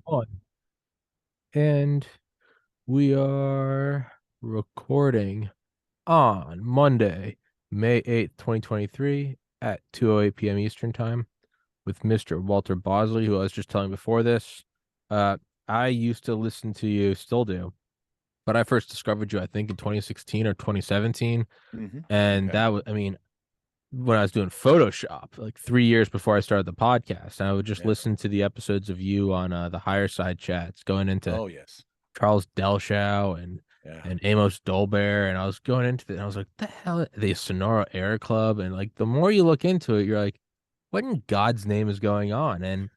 One. And we are recording on Monday, May 8th, 2023 at 2:08 p.m. Eastern Time with Mr. Walter Bosley, who I was just telling before this. Uh, I used to listen to you, still do, but I first discovered you, I think, in 2016 or 2017. And Okay. that was, I mean, when I was doing Photoshop, like 3 years before I started the podcast, and I would just Yeah. listen to the episodes of you on the higher side chats, going into Oh, yes. Charles Delshow Yeah. and Amos Dolbear, and I was going into it, and I was like, the hell, the Sonora Air Club, and like the more you look into it, you're like, what in God's name is going on? And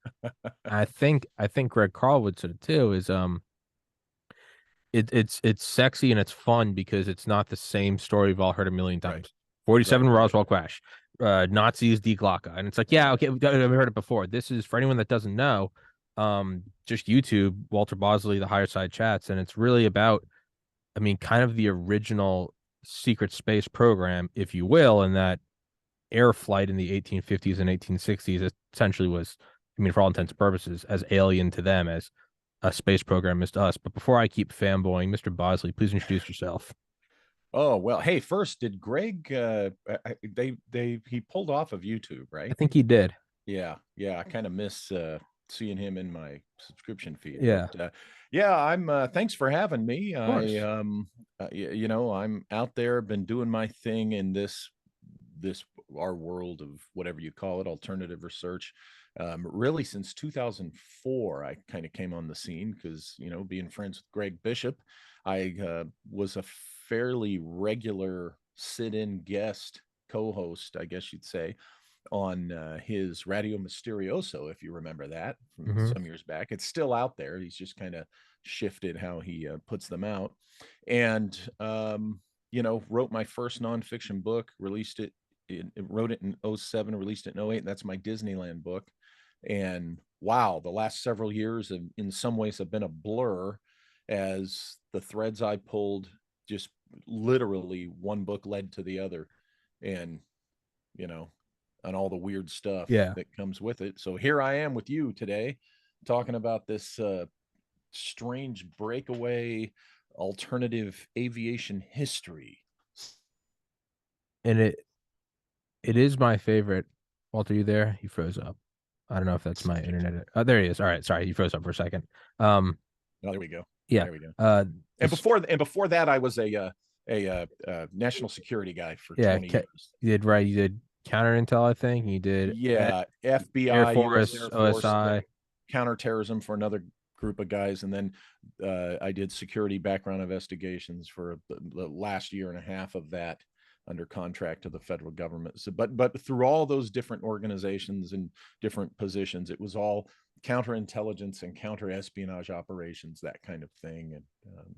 I think Greg Carlwood said it too, is it's sexy and it's fun because it's not the same story we've all heard a million Right. times. 47 Right. Right. Roswell crash, Nazis Die Glocke. And it's like, yeah, Yeah. okay, we've heard it before. This is for anyone that doesn't know, just YouTube Walter Bosley, the higher side chats, and it's really about, I mean, kind of the original secret space program, if you will, and that air flight in the 1850s and 1860s essentially was, I mean, for all intents and purposes, as alien to them as a space program is to us. But before I keep fanboying, Mr. Bosley, please introduce yourself. Oh, well, hey, first, did Greg he pulled off of YouTube, I right? think he did. Yeah. Yeah, I kind of miss seeing him in my subscription feed, but Yeah, of yeah, I'm thanks for having me. course. I'm out there, been doing my thing in this our world of whatever you call it, alternative research. Really, since 2004, I kind of came on the scene because, being friends with Greg Bishop, I was a fairly regular sit-in guest co-host, I guess you'd say, on his Radio Mysterioso, if you remember that from Hmm. some years back. It's still out there. He's just kind of shifted how he puts them out. And, wrote my first nonfiction book, wrote it in '07, released it in '08. And that's my Disneyland book. And wow, the last several years have, in some ways, have been a blur as the threads I pulled just literally one book led to the other. And, you know, and all the weird stuff Yeah. that comes with it. So here I am with you today talking about this strange breakaway alternative aviation history. And it is my favorite. Walter, you there? He froze up. I don't know if that's my Subject. internet. Oh, there he is. All right. Sorry, he froze up for a second. Um, Oh, there we go. yeah. There we go. Uh, And this, before that, I was a national security guy for yeah, 20 years. you did right. You did counter intel, I think. You did Yeah, Air FBI, U.S. Force, Air Force, OSI. counterterrorism for another group of guys, and then I did security background investigations for the last year and a half of that under contract to the federal government. So, but through all those different organizations and different positions, it was all counterintelligence and counter espionage operations, that kind of thing. And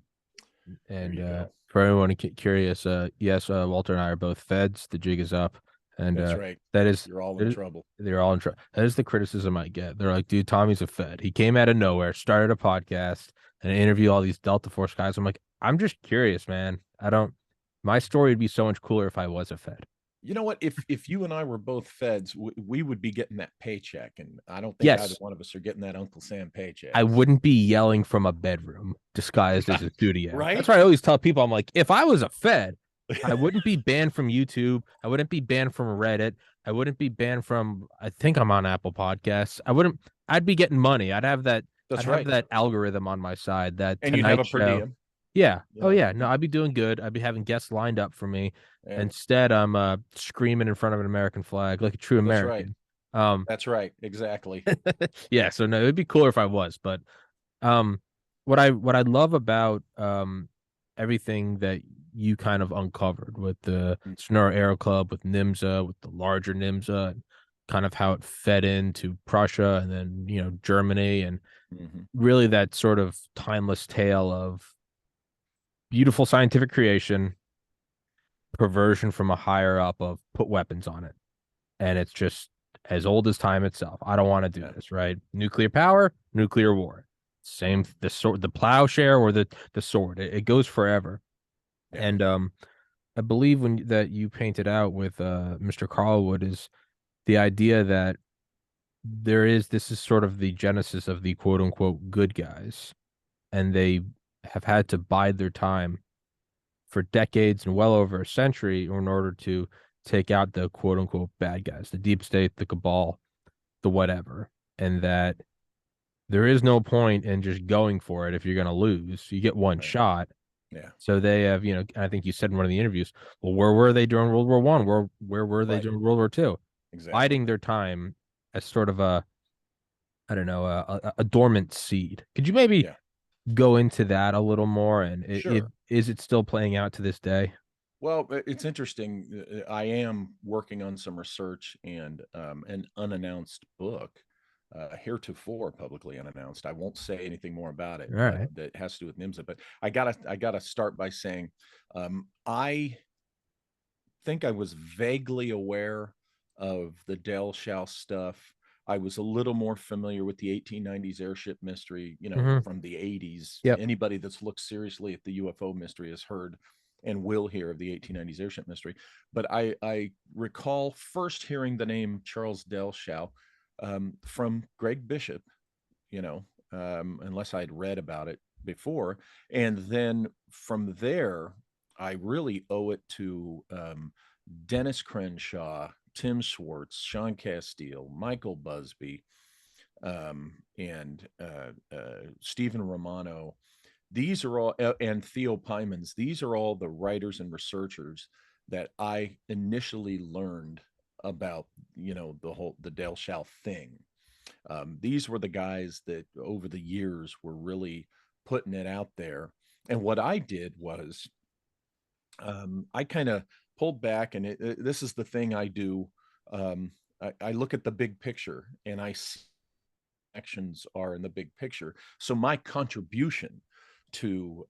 there And you go. for anyone curious, yes, Walter and I are both feds. The jig is up, and That's right. that is You're all in that is- trouble. they're all in trouble. That is the criticism I get. They're like, dude, Tommy's a fed. He came out of nowhere, started a podcast, and interview all these Delta Force guys. I'm like, I'm just curious, man. I don't. My story would be so much cooler if I was a fed. You know what? If you and I were both feds, we would be getting that paycheck, and I don't think either Yes, one of us are getting that Uncle Sam paycheck. I wouldn't be yelling from a bedroom disguised as a studio. That's Right? why I always tell people, I'm like, if I was a Fed, I wouldn't be banned from YouTube. I wouldn't be banned from Reddit. I wouldn't be banned from, I think I'm on Apple Podcasts. I'd be getting money. I'd That's have right. that algorithm on my side, that And you'd have Tonight a per Show. diem. Yeah. You Oh know. yeah. No, I'd be doing good. I'd be having guests lined up for me. Yeah. Instead, I'm screaming in front of an American flag like a true That's right. American. Um, That's right. Exactly. yeah, so no, it'd be cooler if I was, but um, what I love about everything that you kind of uncovered with the Mm. Sonora Aero Club, with NIMSA, with the larger NIMSA, and kind of how it fed into Prussia and then, Germany, and Mhm. really that sort of timeless tale of beautiful scientific creation, perversion from a higher up of put weapons on it. And it's just as old as time itself. I don't want to do Yeah. this, right? Nuclear power, nuclear war. Same, the sword, the plowshare or the sword. It goes forever. Yeah. And I believe that you painted out with Mr. Carlwood is the idea that this is sort of the genesis of the quote unquote good guys, and they have had to bide their time for decades and well over a century in order to take out the quote unquote bad guys, the deep state, the cabal, the whatever, and that there is no point in just going for it if you're going to lose. You get one Right. shot. Yeah. So they have, I think you said in one of the interviews, well, where were they during World War One? Where were they Right. during World War Two? Exactly. Biding their time as sort of a, I don't know, a dormant seed. Could you maybe Yeah. go into that a little more? And Sure. is it still playing out to this day? Well, it's interesting. I am working on some research and an unannounced book, heretofore publicly unannounced. I won't say anything more about it, All but right. that has to do with NIMSA. But I gotta start by saying, I think I was vaguely aware of the Del Shall stuff. I was a little more familiar with the 1890s airship mystery, Mm-hmm. from the 80s. Yep. Anybody that's looked seriously at the UFO mystery has heard and will hear of the 1890s airship mystery. But I recall first hearing the name Charles Del Shall from Greg Bishop, unless I'd read about it before. And then from there, I really owe it to Dennis Crenshaw, Tim Schwartz, Sean Castile, Michael Busby, and Stephen Romano. These are all, and Theo Pymans. These are all the writers and researchers that I initially learned about, the Dale Shall thing. These were the guys that over the years were really putting it out there. And what I did was, I kind of pulled back, and this is the thing I do. I look at the big picture, and I see actions are in the big picture. So my contribution to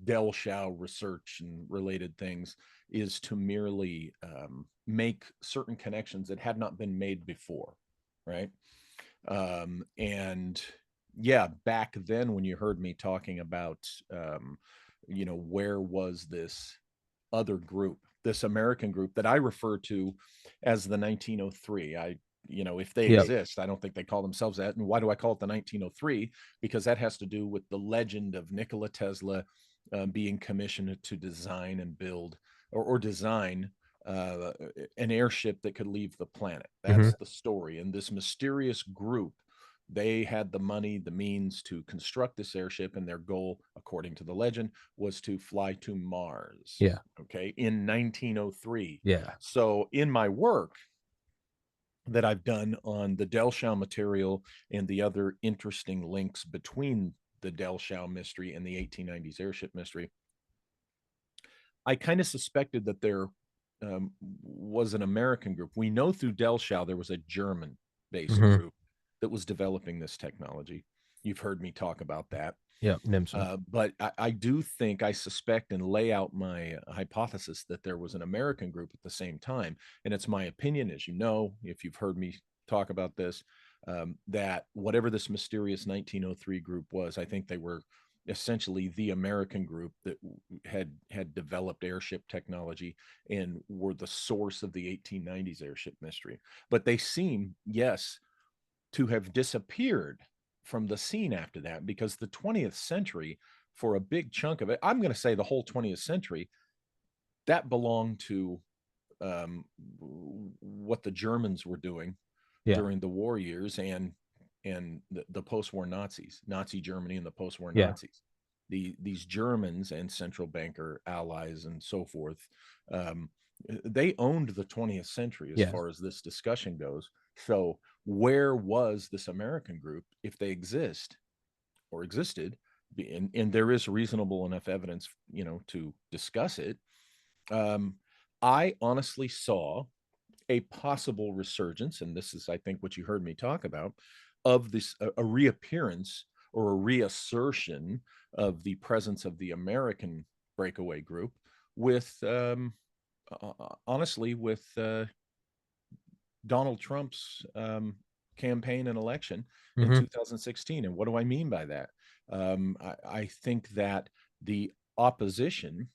Del Shao research and related things is to merely make certain connections that had not been made before, right? And yeah, back then when you heard me talking about, where was this other group, this American group that I refer to as the 1903. If they Yep. exist, I don't think they call themselves that. And why do I call it the 1903? Because that has to do with the legend of Nikola Tesla being commissioned to design and build or design uh, an airship that could leave the planet. Mm-hmm. That's the story. And this mysterious group, they had the money, the means to construct this airship, and their goal, according to the legend, was to fly to Mars. Yeah. Okay, in 1903. Yeah. So, in my work that I've done on the Delshau material and the other interesting links between the Delshau mystery and the 1890s airship mystery, I kind of suspected that there was an American group. We know through Delshau there was a German based Mm-hmm. group that was developing this technology. You've heard me talk about that. Yep. NIMSA. But I do think, I suspect and lay out my hypothesis that there was an American group at the same time. And it's my opinion, as you know, if you've heard me talk about this, that whatever this mysterious 1903 group was, I think they were essentially the American group that had developed airship technology and were the source of the 1890s airship mystery. But they seem, yes, to have disappeared from the scene after that, because the 20th century, for a big chunk of it, I'm going to say the whole 20th century, that belonged to what the Germans were doing Yeah. during the war years, and the post-war Nazis, Nazi Germany and the post-war Yeah. Nazis. These Germans and central banker allies and so forth, um, they owned the 20th century as Yeah. far as this discussion goes. So where was this American group, if they exist or existed? And there is reasonable enough evidence, to discuss it. Um, I honestly saw a possible resurgence, and this is, I think, what you heard me talk about, of this a reappearance or a reassertion of the presence of the American breakaway group with, honestly, with Donald Trump's campaign and election in Mm-hmm. 2016. And what do I mean by that? I think that the opposition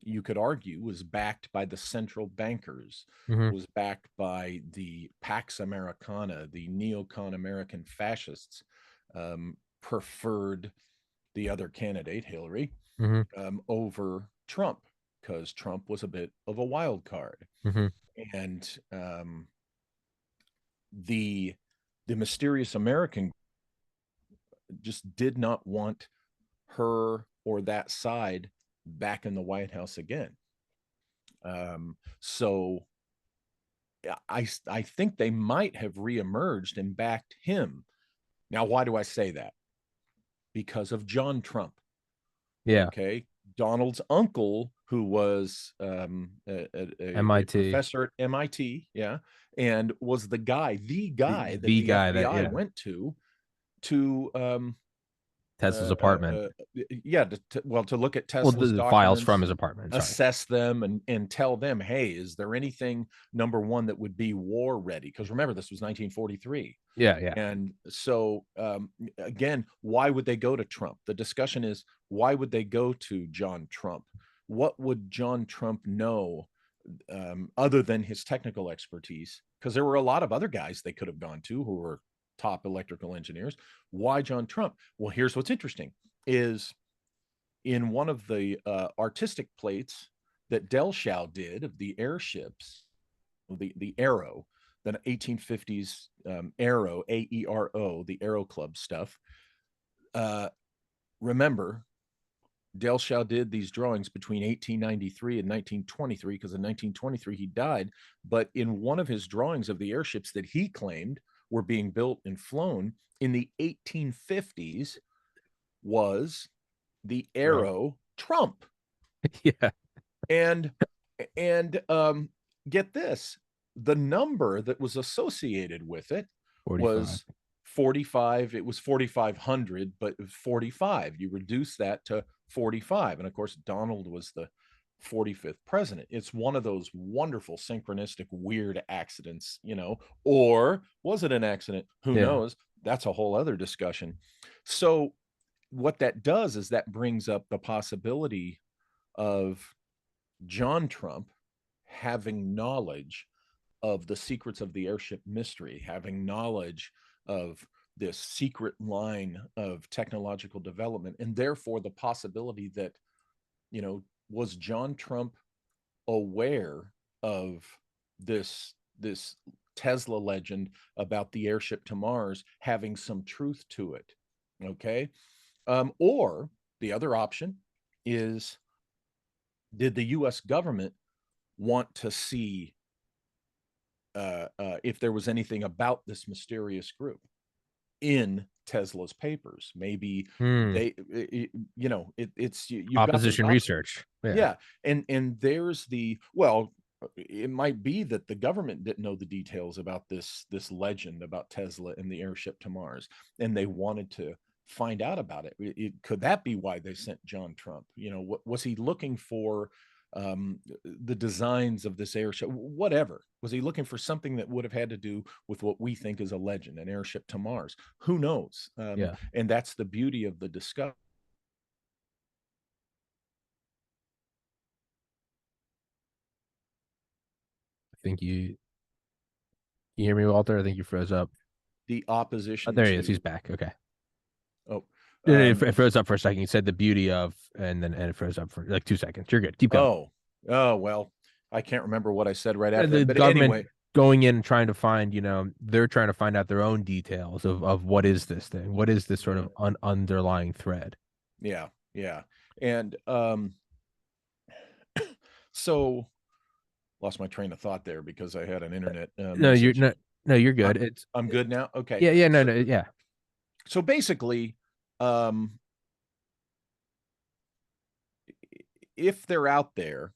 you could argue, was backed by the central bankers, Hmm. was backed by the Pax Americana, the neocon American fascists, preferred the other candidate, Hillary, Hmm. over Trump, because Trump was a bit of a wild card. Hmm. And the the mysterious American just did not want her or that side back in the White House again. So I think they might have reemerged and backed him. Now, why do I say that? Because of John Trump. Yeah. Okay, Donald's uncle, who was a MIT. professor at MIT, yeah, and was the guy that The the guy that, FBI yeah. went to Tesla's apartment. yeah, well, to look at Well, Tesla's the files from documents, his apartment. Sorry. assess them, and tell them, hey, is there anything, number one, that would be war ready? Because remember, this was 1943. Yeah. Yeah. And so, again, why would they go to Trump? The discussion is, why would they go to John Trump? What would John Trump know, other than his technical expertise? Because there were a lot of other guys they could have gone to who were top electrical engineers. Why John Trump? Well, here's what's interesting: is in one of the artistic plates that Delshow did of the airships, the Aero, the 1850s Aero, AERO, the Aero Club stuff. Uh, Remember, Delshow did these drawings between 1893 and 1923, because in 1923 he died. But in one of his drawings of the airships that he claimed were being built and flown in the 1850s was the Right. Aero Trump. Yeah. And get this, the number that was associated with it 45. was 45. It was 4,500, but 45, you reduce that to 45. And of course, Donald was the 45th president. It's one of those wonderful synchronistic weird accidents, or was it an accident? Who Yeah. knows? That's a whole other discussion. So what that does is that brings up the possibility of John Trump having knowledge of the secrets of the airship mystery, having knowledge of this secret line of technological development, and therefore the possibility that, was John Trump aware of this Tesla legend about the airship to Mars having some truth to it? Okay. Or the other option is, did the US government want to see if there was anything about this mysterious group in Tesla's papers? Maybe Hmm. they, it's you've got the Opposition option. research. Yeah. Yeah, and there's the, well, it might be that the government didn't know the details about this legend about Tesla and the airship to Mars, and they wanted to find out about it. Could that be why they sent John Trump? What was he looking for? The designs of this airship, whatever. Was he looking for something that would have had to do with what we think is a legend, an airship to Mars? Who knows? Yeah. And that's the beauty of the discovery. I think you hear me, Walter? I think you froze up. The Oh, opposition there he is. He's to, back. Okay. oh, It froze up for a second. You said the beauty of, and it froze up for like 2 seconds. You're good. Keep going. well, I can't remember what I said right after The that. But government anyway, going in and trying to find, they're trying to find out their own details of what is this thing? What is this sort yeah, of underlying thread? yeah, yeah. And so lost my train of thought there because I had an internet No, you're message. not. No, you're I, good. It's I'm good now. Okay. yeah, yeah, no, So no, yeah, basically, um, if they're out there,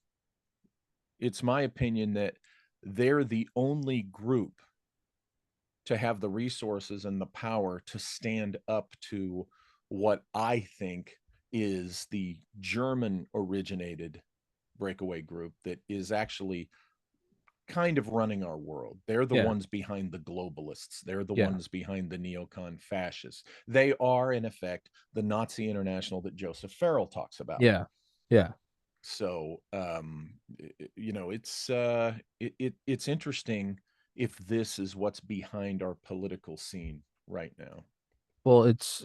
it's my opinion that they're the only group to have the resources and the power to stand up to what I think is the German originated breakaway group that is actually kind of running our world. They're the yeah, ones behind the globalists. They're the yeah, ones behind the neocon fascists. They are, in effect, the Nazi international that Joseph Farrell talks about. yeah, yeah. So it's interesting if this is what's behind our political scene right now. Well, it's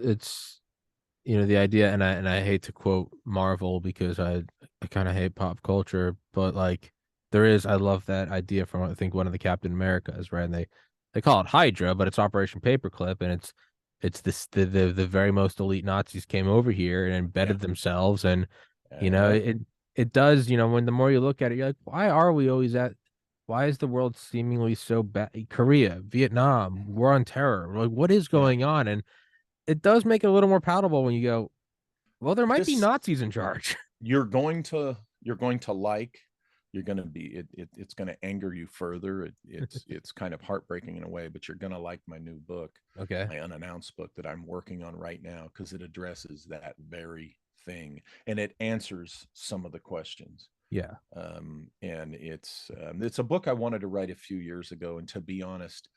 the idea, and I hate to quote Marvel because I kind of hate pop culture, but like I love that idea from I think one of the Captain Americas, right? And they call it Hydra, but it's Operation Paperclip, and it's this the very most elite Nazis came over here and Yeah. embedded themselves, and you know Uh-huh. it does, when the more you look at it, you're like, why is the world seemingly so bad? Korea, Vietnam, war on terror, like what is Yeah. going on? And it does make it a little more palatable when you go, well, there might be This Nazis in charge. you're going to like, you're going to be it's going to anger you further. It's kind of heartbreaking in a way, but you're going to like my new book, Okay. my unannounced book that I'm working on right now, because it addresses that very thing and it answers some of the questions. Yeah. And it's a book I wanted to write a few years ago, and to be honest,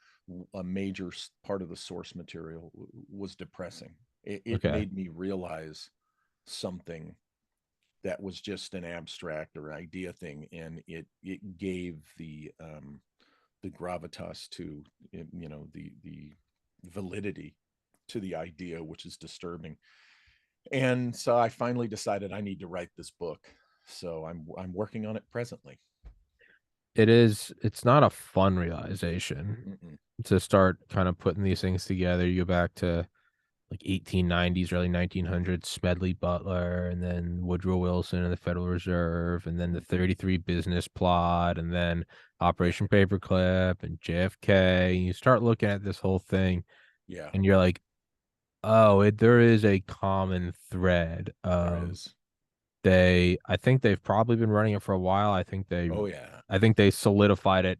a major part of the source material was depressing. It Okay. made me realize something that was just an abstract or idea thing, and it gave the gravitas to the validity to the idea, which is disturbing. And so I finally decided I need to write this book. So I'm working on it presently. It's not a fun realization Mm-mm. to start kind of putting these things together. You go back to like 1890s, early 1900s, Smedley Butler, and then Woodrow Wilson and the Federal Reserve, and then the 33 business plot, and then Yeah, Operation Paperclip and JFK. And you start looking at this whole thing yeah, and you're like, oh, there is a common thread there of is. I think they've probably been running it for a while. Oh yeah, I think they solidified it.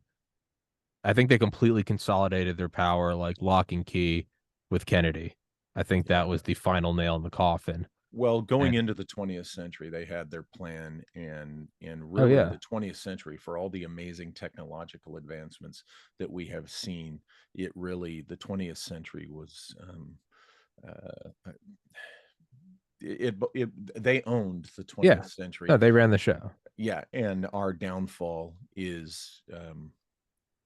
I think they completely consolidated their power like lock and key with Kennedy. I think yeah. that was the final nail in the coffin. Well, going And into the 20th century, they had their plan, and oh really yeah. the 20th century, for all the amazing technological advancements that we have seen, the 20th century was they owned the Yeah. 20th century. No, they ran the show. Yeah, and our downfall is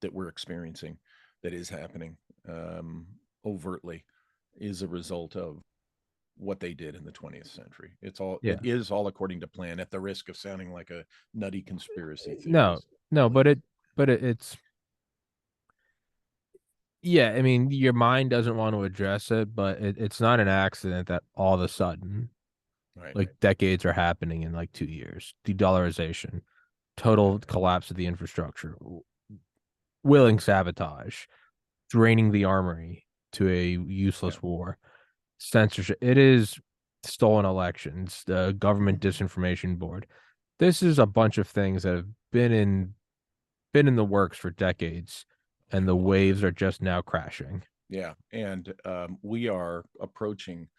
that we're experiencing, that is happening um, overtly, is a result of what they did in the 20th century. It Yeah. is all according to plan, at the risk of sounding like a nutty conspiracy No, theorist. no, But it's yeah, I mean, your mind doesn't want to address it, but it's not an accident that all of a sudden, right, like decades are happening in like 2 years. De-dollarization, yeah, total collapse of the infrastructure, willing sabotage, draining the armory to a yeah, useless war, censorship. It is stolen elections, the government mhm, disinformation board. This is a bunch of things that have been in the works for decades, and yeah, the waves are just now crashing. yeah. And we are approaching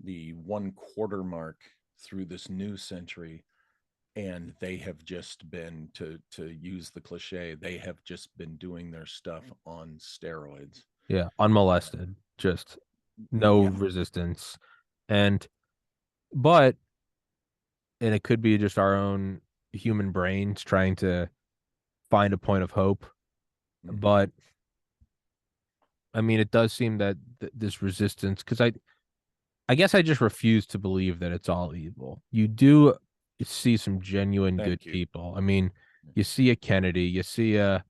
the 1/4 mark through this new century, and they have just been, to use the cliche, they have just been doing their stuff on steroids. Yeah, unmolested, just no Yeah. resistance. And but and it could be just our own human brains trying to find a point of hope. Hmm. But I mean, it does seem that this resistance, because I guess I just refuse to believe that it's all evil. You do see some genuine good Thank you. people. I mean, you see a Kennedy, you see an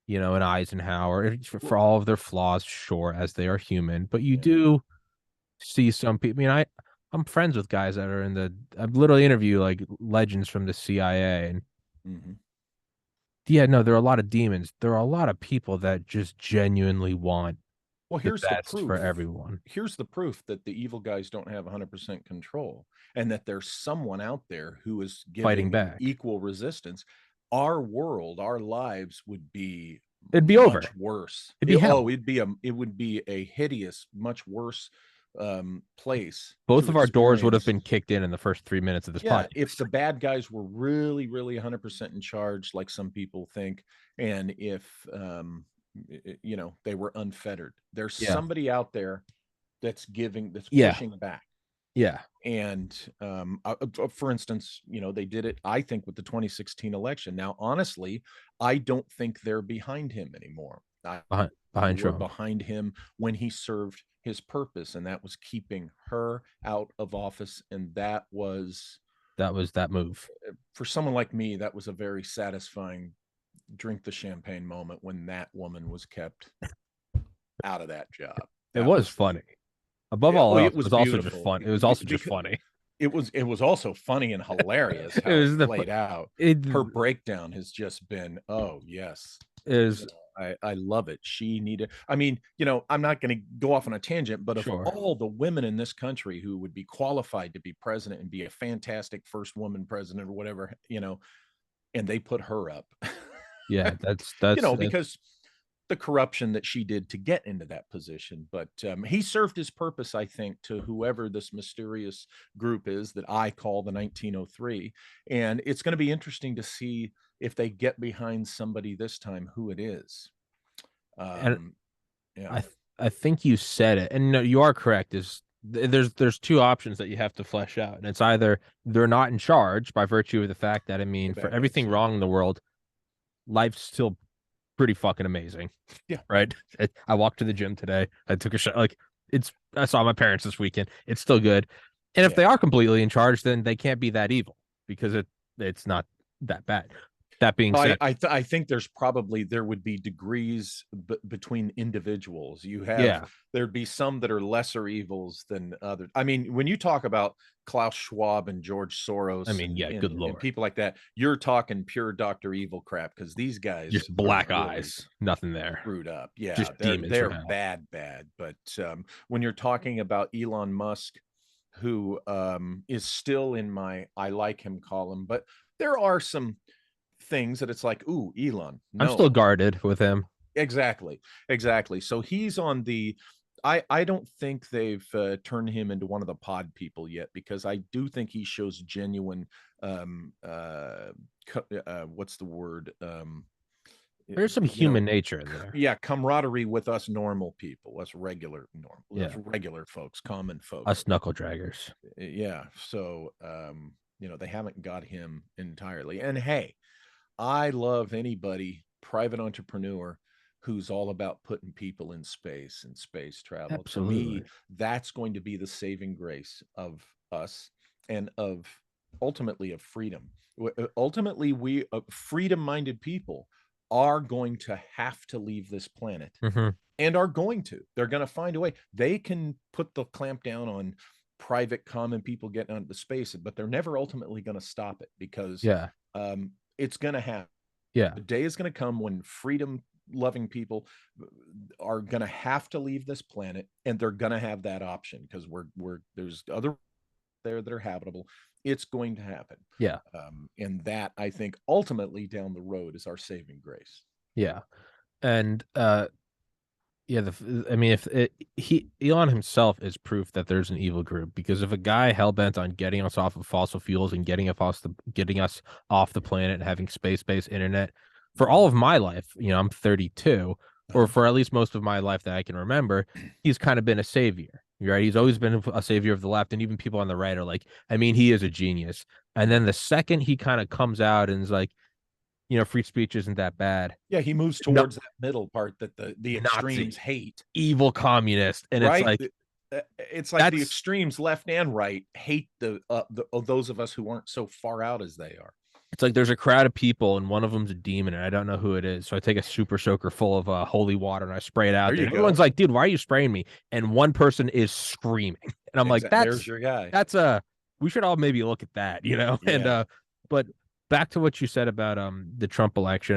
Eisenhower, for all of their flaws, sure, as they are human, but you Yeah. do see some people. I mean, I'm friends with guys that are I've literally interviewed like legends from the CIA, and Hmm. yeah, no, there are a lot of demons. There are a lot of people that just genuinely want Well, the best for everyone. here's the proof that the evil guys don't have 100% control, and that there's someone out there who is Fighting giving back. equal resistance. Our world, our lives would be It'd be much over. worse. It'd be hell. It would be a hideous, much worse place Both to of our doors would have experience. been kicked in the first 3 minutes of this Yeah, if podcast. the bad guys were really, really 100% in charge, like some people think, and if they were unfettered, there's Yeah. somebody out there that's Yeah. pushing back. Yeah. And for instance, they did it, I think, with the 2016 election. Now, honestly, I don't think they're behind him anymore. They Behind were Trump. behind him when he served his purpose, and that was keeping her out of office. And that was, That was that move. for someone like me, that was a very satisfying drink the champagne moment when that woman was kept out of that job. It That was was funny. Above Yeah, all oh, else, it it was was also just beautiful fun. It was also just because funny. it was also funny and hilarious It how it was played out. it Her breakdown has just been, oh yes, is I love it. She needed, I mean, I'm not going to go off on a tangent, but of sure. all the women in this country who would be qualified to be president and be a fantastic first woman president or whatever, and they put her up. Yeah, that's Because the corruption that she did to get into that position. But he served his purpose, I think, to whoever this mysterious group is that I call the 1903. And it's going to be interesting to see if they get behind somebody this time, who it is. and Um, yeah, I think you said it, and no, you are correct. There's two options that you have to flesh out, and it's either they're not in charge by virtue of the fact that, I the mean, for bad guys. everything Yeah, wrong in the world, life's still pretty fucking amazing, yeah, right? I walked to the gym today. I took a shot. Like, I saw my parents this weekend. It's still good. And if yeah. they are completely in charge, then they can't be that evil because it's not that bad. That being said, I think there would be degrees between individuals. yeah, There'd be some that are lesser evils than others. I mean, when you talk about Klaus Schwab and George I Soros mean, and yeah, good and lord, people like that, you're talking pure Dr. Evil crap, because these guys just are black really eyes, nothing there, screwed up. Yeah, just they're demons from they're hell. bad. But when you're talking about Elon Musk, who is still in my I like him column, but there are some things that it's like, ooh, Elon, I'm still no. guarded with him. Exactly. So he's on the. I don't think they've turned him into one of the pod people yet, because I do think he shows genuine what's the word, There's some you know human nature in there. yeah, camaraderie with us normal people, us Yeah, regular folks, common folk. us knuckle draggers. Yeah, so they haven't got him entirely. And hey, I love anybody, private entrepreneur, who's all about putting people in space and space travel. To me, Absolutely. that's going to be the saving grace of us, and of ultimately of freedom. Ultimately, we freedom-minded people are going to have to leave this planet, Hmm. and are going to. They're going to find a way. They can put the clamp down on private common people getting onto the space, but they're never ultimately going to stop it, because Yeah, it's going to happen. yeah, The day is going to come when freedom loving people are going to have to leave this planet, and they're going to have that option, because there's other there that are habitable. It's going to happen. yeah, And that, I think, ultimately down the road is our saving grace. yeah. And yeah, I mean, if Elon himself is proof that there's an evil group, because if a guy hell bent on getting us off of fossil fuels and getting us off the planet and having space-based internet for all of my life, I'm 32, or Uh-huh. for at least most of my life that I can remember, he's kind of been a savior, right? He's always been a savior of the left, and even people on the right are like, I mean, he is a genius. And then the second he kind of comes out and is like, free speech isn't that bad. Yeah, he moves No, towards that middle part that the extremes Nazi, hate. evil communist, and it's Right? like It's like the that's extremes, left and right, hate those of us who aren't so far out as they are. it's like there's a crowd of people and one of them's a demon and I don't know who it is. So I take a super soaker full of holy water and I spray it There out there. you And everyone's go. like, "Dude, why are you spraying me?" And one person is screaming, and I'm like, Exactly. There's "That's your guy. that's a we should all maybe look at that, you know?" And Yeah. but back to what you said about the Trump election,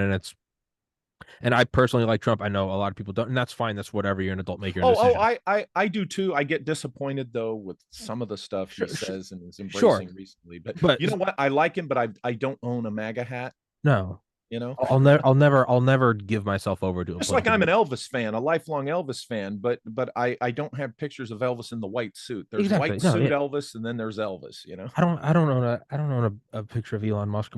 and I personally like Trump. I know a lot of people don't, and that's fine. That's whatever. You're an adult, make your own Oh, decision. I do too. I get disappointed though with some of the stuff he Sure, says and is sure, embracing recently. But but you know what? I like him, but I don't own a MAGA hat. no, You know, I'll never give myself over to a just like I'm an political. Elvis fan, a lifelong Elvis fan. But I don't have pictures of Elvis in the white suit. There's Exactly. white No, suit yeah. Elvis, and then there's Elvis. I don't own a picture of Elon Musk.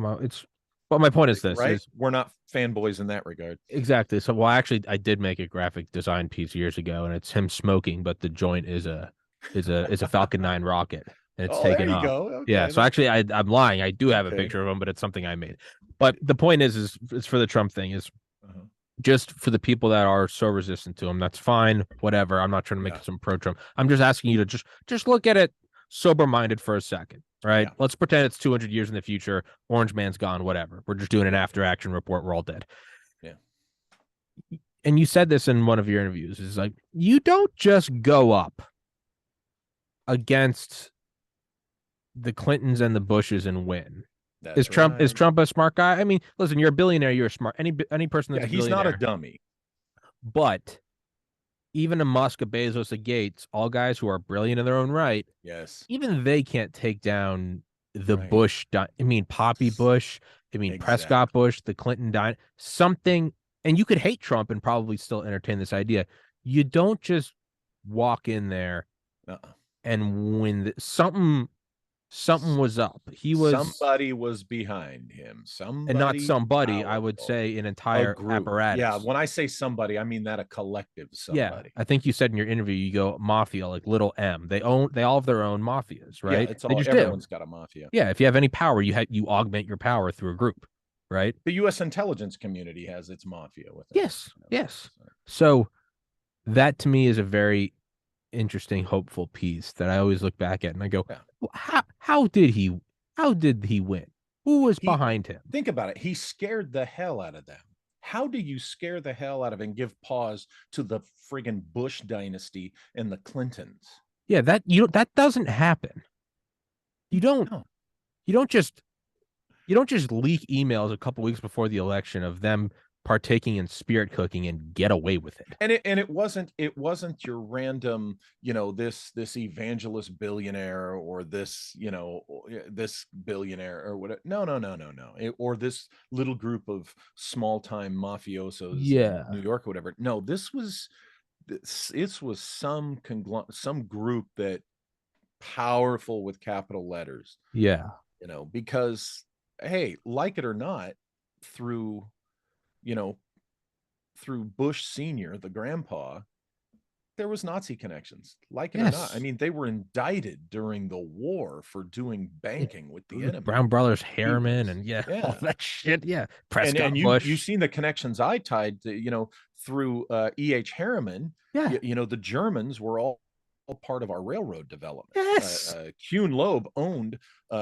But my point is this Right? is We're not fanboys in that regard. exactly. So, well, actually, I did make a graphic design piece years ago, and it's him smoking, but the joint is a is a Falcon 9 rocket, and it's Oh, there taken you off. go. Yeah. Okay, So that's actually, I'm lying. I do have a okay. picture of him, but it's something I made. But the point is it's for the Trump thing. Is Uh-huh. just for the people that are so resistant to him. That's fine. Whatever. I'm not trying to make Yeah, it some pro Trump. I'm just asking you to just look at it sober minded for a second. Right. yeah, Let's pretend it's 200 years in the future. Orange Man's gone. Whatever. We're just doing an yeah, after action report. We're all dead. yeah. And you said this in one of your interviews. Is like you don't just go up against the Clintons and the Bushes and win. Is That's Trump is right. Trump a smart guy? I mean, listen, you're a billionaire. You're smart. Any person that's Yeah, a he's not a billionaire, dummy. but even a Musk, a Bezos, a Gates, all guys who are brilliant in their own right, Yes, even they can't take down the right. Bush. I mean, Poppy Bush. I mean, Prescott Exactly. Bush, the Clinton something. And you could hate Trump and probably still entertain this idea. You don't just walk in there Uh-uh. and win. Something was up. He was, Somebody was behind him. and not Somebody somebody. I would powerful. say an A entire group. Yeah. apparatus. When I say somebody, I mean that a collective Yeah, somebody. I think you said in your interview you go mafia like little M. They all have their own mafias, Yeah, right? it's They all just do. everyone's got a mafia. Yeah, if you have any power, you augment your power through a group, right? The US intelligence community has its mafia within it. Yes, yes. So that to me is a very interesting, hopeful piece that I always look back at and I go, Yeah. well, how did he win? Who was He behind him? think about it. He scared the hell out of them. How do you scare the hell out of and give pause to the friggin' Bush dynasty and the Clintons? Yeah, that doesn't happen. You don't No. you don't just you don't just leak emails a couple weeks before the election of them partaking in spirit cooking and get away with it. And it wasn't your random, this evangelist billionaire or this, this billionaire or whatever. No. Or this little group of small time mafiosos in Yeah. New York or whatever. No, this was some group that powerful with capital letters, Yeah. because hey, like it or not, through you know through Bush Senior, the grandpa, there was Nazi connections, like it or not. I Yes. mean, they were indicted during the war for doing Yeah. banking with the The enemy. Brown Brothers, He Harriman, was, and yeah, all yeah. that shit. Yeah. And Prescott you Bush. seen the connections I tied to, through E.H. Harriman. Yeah. The Germans were all part of our railroad development. Yes. Kuhn Loeb owned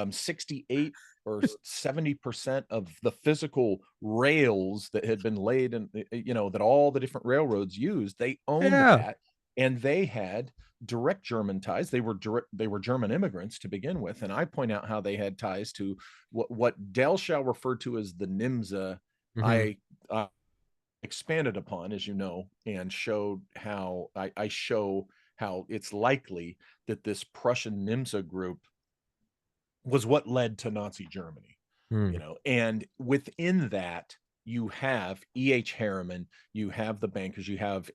68 or 70% of the physical rails that had been laid in, that all the different railroads used. They owned Yeah. that, and they had direct German ties. They were German immigrants to begin with, and I point out how they had ties to what Delschow referred to as the NIMSA. Hmm. I expanded upon, as you know, and showed how I show how it's likely that this Prussian NIMSA group was what led to Nazi Germany, Hmm. and within that you have E.H. Harriman, you have the bankers, you have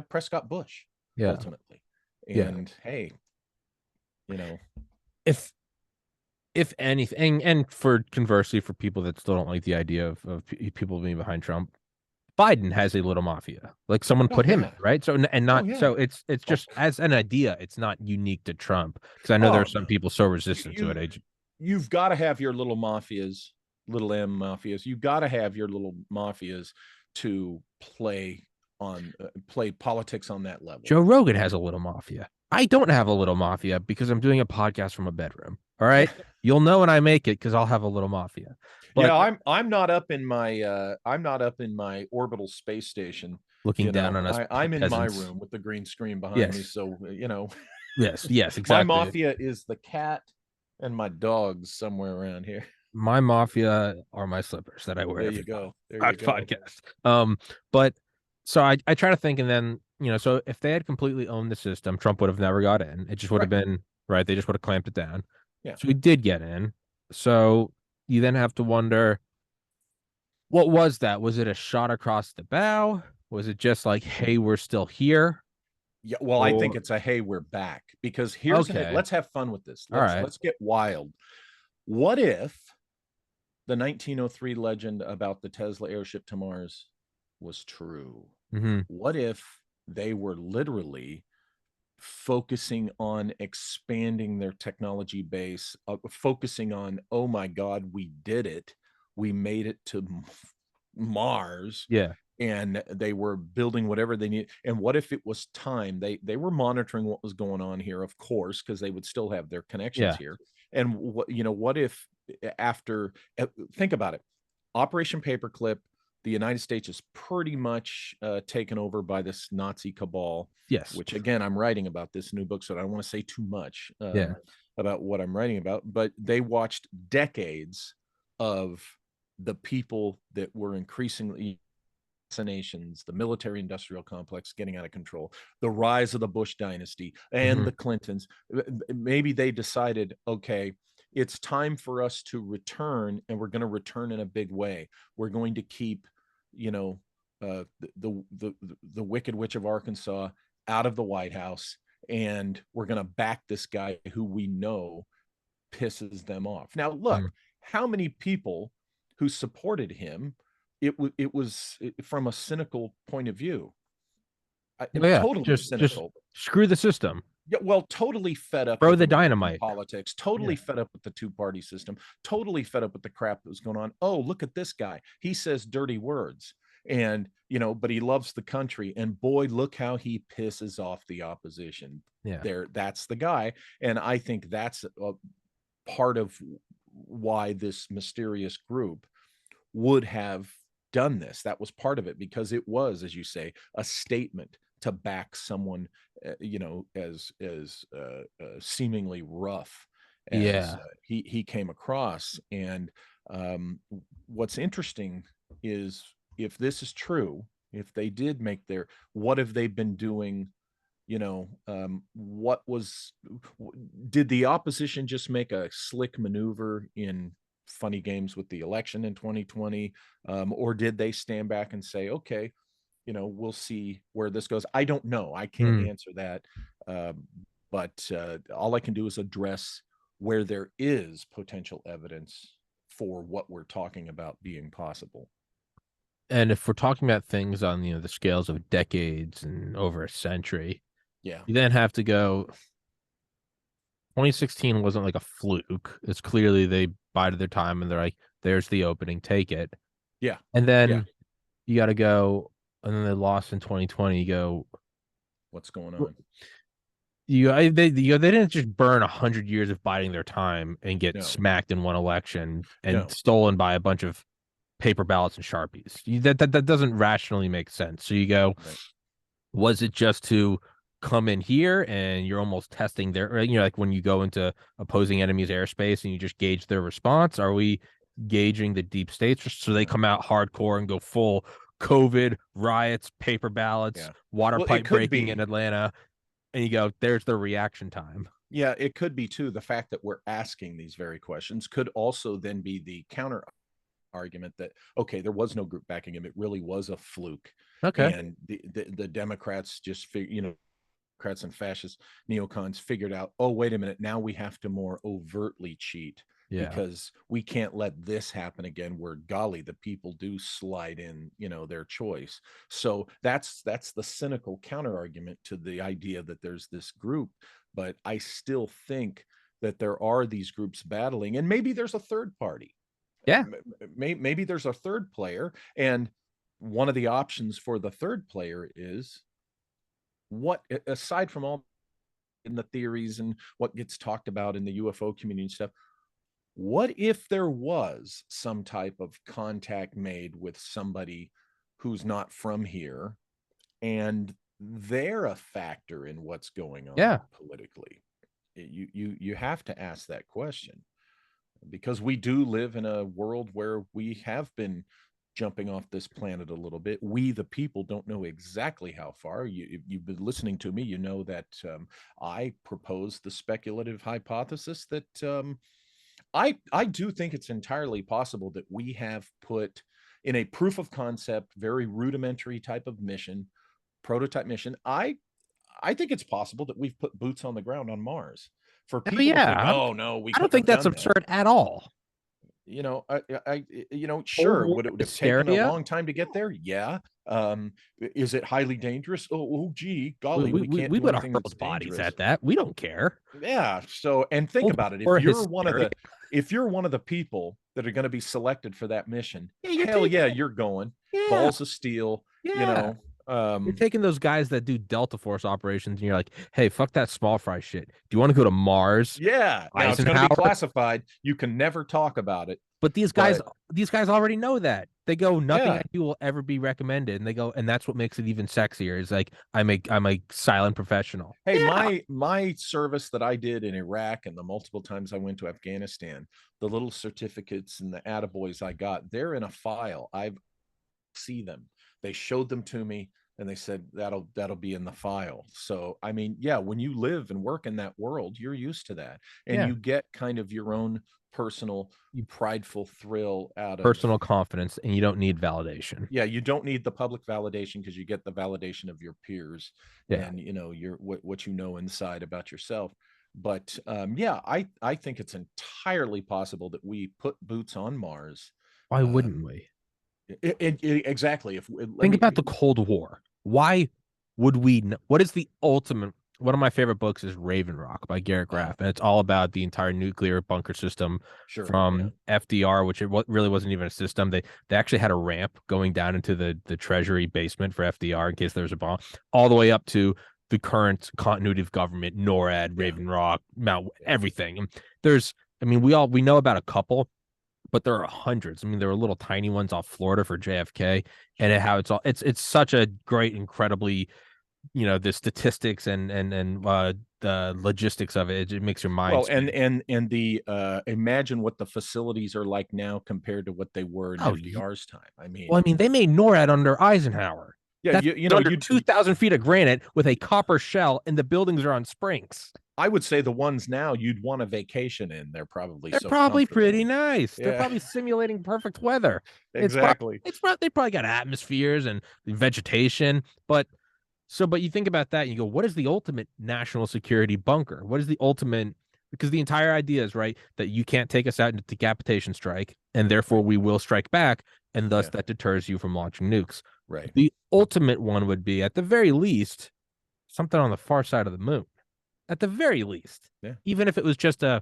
Prescott Bush Yeah. ultimately. Yeah. And hey, you know, If if anything, and for conversely, for people that still don't like the idea of people being behind Trump, Biden has a little mafia. Like someone oh put him in, yeah, right? So and oh not yeah, so it's oh, just as an idea, it's not unique to Trump because I know there are oh some no, people so you resistant to it. you you've got to have your little mafias, little M mafias. You've got to have your little mafias to play politics on that level. Joe Rogan has a little mafia. I don't have a little mafia because I'm doing a podcast from a bedroom. All right. You'll know when I make it because I'll have a little mafia. But Yeah, I'm not up in my orbital space station. looking down on us I'm in my peasants. room with the green screen behind me. Yes. So, Yes. Yes. my Exactly. mafia is the cat and my dogs somewhere around here. My mafia are my slippers that I wear There you every go. There you go. podcast. But so I try to think, and then so if they had completely owned the system, Trump would have never got in. It just would have Right. been right. They just would have clamped it down. Yeah. So he did get in. So you then have to wonder, what was that? Was it a shot across the bow? Was it just like, hey, we're still here? Yeah. Well, I think Or it's a hey, we're back, because okay, let's have fun with this. all Let's right. let's get wild. What if the 1903 legend about the Tesla airship to Mars was true? Mm-hmm. What if they were literally focusing on expanding their technology base, focusing on, oh my God, we did it. We made it to Mars, Yeah. and they were building whatever they need. And what if it was time? They were monitoring what was going on here, of course, because they would still have their connections Yeah. here. And what if after think about it, Operation Paperclip, the United States is pretty much taken over by this Nazi cabal, Yes. which again, I'm writing about this new book, so I don't want to say too much Yeah. about what I'm writing about, but they watched decades of the people that were increasingly assassinations, the military industrial complex getting out of control, the rise of the Bush dynasty and Hmm. the Clintons. Maybe they decided, okay, it's time for us to return, and we're going to return in a big way. We're going to keep, you know, the Wicked Witch of Arkansas out of the White House, and we're going to back this guy who we know pisses them off. Now, look, Mm. how many people who supported him? It was from a cynical point of view, Oh, yeah. totally Just cynical. screw the system. Yeah, well, totally fed up Throw with the American dynamite. politics, Yeah. totally fed up with the two-party system, totally fed up with the crap that was going on. Oh, look at this guy. He says dirty words. And, but he loves the country. And boy, look how he pisses off the opposition. Yeah. That's the guy. And I think that's a part of why this mysterious group would have done this. That was part of it, because it was, as you say, a statement to back someone, seemingly rough as Yeah. he came across. And what's interesting is, if this is true, if they did make their, what have they been doing? What was, did the opposition just make a slick maneuver in funny games with the election in 2020, or did they stand back and say, okay, we'll see where this goes? I don't know. I can't Mm. answer that. But all I can do is address where there is potential evidence for what we're talking about being possible. And if we're talking about things on the scales of decades and over a century, Yeah. you then have to go. 2016 wasn't like a fluke. It's clearly they bided their time and they're like, "There's the opening, take it." Yeah. And Yeah. then you got to go, and then they lost in 2020. You go, What's going on? they didn't just burn 100 years of biding their time and get No. smacked in one election and No. stolen by a bunch of paper ballots and sharpies. That doesn't rationally make sense. So you go, Right. was it just to come in here and you're almost testing their, like when you go into opposing enemies' airspace and you just gauge their response? Are we gauging the deep states just so they Yeah. come out hardcore and go full COVID riots, paper ballots, Yeah. water Well, it pipe could breaking in be. Atlanta? And you go, there's the reaction time. Yeah, it could be too. The fact that we're asking these very questions could also then be the counter argument that, okay, there was no group backing him. It really was a fluke. Okay. And the Democrats just Democrats and fascist neocons figured out, oh, wait a minute, now we have to more overtly cheat, Yeah. because we can't let this happen again, where golly, the people do slide in, their choice. So that's the cynical counter argument to the idea that there's this group. But I still think that there are these groups battling, and maybe there's a third party. Yeah. Maybe there's a third player, and one of the options for the third player is, what, aside from all in the theories and what gets talked about in the UFO community and stuff, what if there was some type of contact made with somebody who's not from here, and they're a factor in what's going Yeah. on politically? You have to ask that question, because we do live in a world where we have been jumping off this planet a little bit. We, the people, don't know exactly how far. If you've been listening to me, you know that I propose the speculative hypothesis that I do think it's entirely possible that we have put in a proof of concept, very rudimentary type of mission, prototype mission. I think it's possible that we've put boots on the ground on Mars. For Oh people to yeah. think, oh no, we I don't couldn't think have that's done that. absurd at all. Sure, Cold War would it have taken a hysteria. long time to get there? Yeah. Is it highly dangerous? Oh, gee, We golly, we we we, can't we do would anything that's hurl bodies dangerous. at that. We don't care. Yeah. So, and think Cold about it. War hysteria. If you're one of the people that are going to be selected for that mission, Yeah, you're hell taking yeah, it. you're going. Yeah, Balls of steel, you yeah. know. You're taking those guys that do Delta Force operations, and you're like, hey, fuck that small fry shit. Do you want to go to Mars? Yeah. Now it's going to be Eisenhower. classified. You can never talk about it, But these guys, but these guys already know that. They go, nothing I yeah. do will ever be recommended. And they go, and that's what makes it even sexier. Is like I'm a silent professional. Hey, Yeah. my service that I did in Iraq and the multiple times I went to Afghanistan, the little certificates and the attaboys I got, they're in a file. I see them. They showed them to me and they said that'll be in the file. So I mean, yeah, when you live and work in that world, you're used to that. And Yeah. you get kind of your own personal You prideful thrill out of, personal confidence, and you don't need validation. yeah, you don't need the public validation because you get the validation of your peers Yeah. and your what you know inside about yourself. But yeah, I think it's entirely possible that we put boots on Mars. Why um wouldn't we? exactly. If let Think me about the Cold War. Why would we? What is the ultimate? One of my favorite books is Raven Rock by Garrett uh Graff, and it's all about the entire nuclear bunker system sure, yeah, from FDR, which really wasn't even a system. They actually had a ramp going down into the Treasury basement for FDR in case there was a bomb, all the way up to the current continuity of government, NORAD, yeah, Raven Rock, Mount, yeah, everything. And I mean, we know about a couple, but there are hundreds. I mean, there were little tiny ones off Florida for JFK, and sure. how it's such a great, incredibly, the statistics and the logistics of it. It makes your mind Well, spin. and the imagine what the facilities are like now compared to what they were in Oh, FDR's time. I well, mean, I mean, they made NORAD under Eisenhower. yeah, That's you know, under 2,000 feet of granite with a copper shell, and the buildings are on springs. I would say the ones now you'd want a vacation in. They're probably They're so probably comfortable. pretty nice. They're Yeah, probably simulating perfect weather. exactly. They probably got atmospheres and vegetation, but you think about that and you go, what is the ultimate national security bunker? What is the ultimate? Because the entire idea is right that you can't take us out into decapitation strike, and therefore Right. we will strike back, and thus Yeah. that deters you from launching nukes. Right. The ultimate one would be, at the very least, something on the far side of the moon. At the very least, Yeah. even if it was just a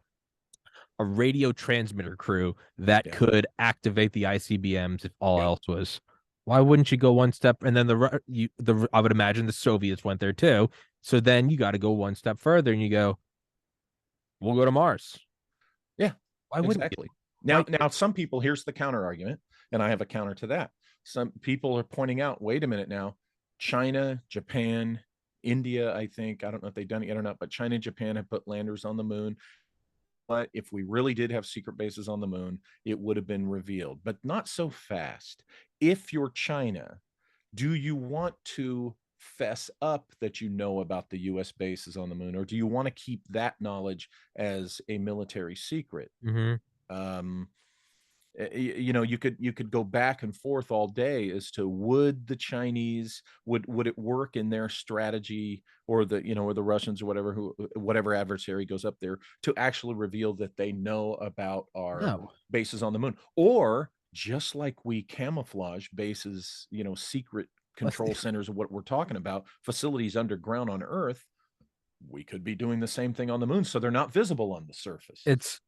radio transmitter crew that Yeah. could activate the ICBMs if all Yeah. else was. Why wouldn't you go one step? And then I would imagine the Soviets went there too. So then you got to go one step further and you go, we'll go to Mars. Yeah. Why wouldn't you? Exactly. Why? Now, some people, here's the counter argument, and I have a counter to that. Some people are pointing out, wait a minute now, China, Japan, India, I think, I don't know if they've done it yet or not, but China and Japan have put landers on the moon. But if we really did have secret bases on the moon, it would have been revealed, but not so fast. If you're China, do you want to fess up that you know about the US bases on the moon, or do you want to keep that knowledge as a military secret? Mm-hmm. Um, you could go back and forth all day as to would the Chinese would it work in their strategy, or or the Russians, or whatever adversary goes up there, to actually reveal that they know about our No. bases on the moon, or just like we camouflage bases, secret control centers of what we're talking about, facilities underground on Earth, we could be doing the same thing on the moon so they're not visible on the surface. It's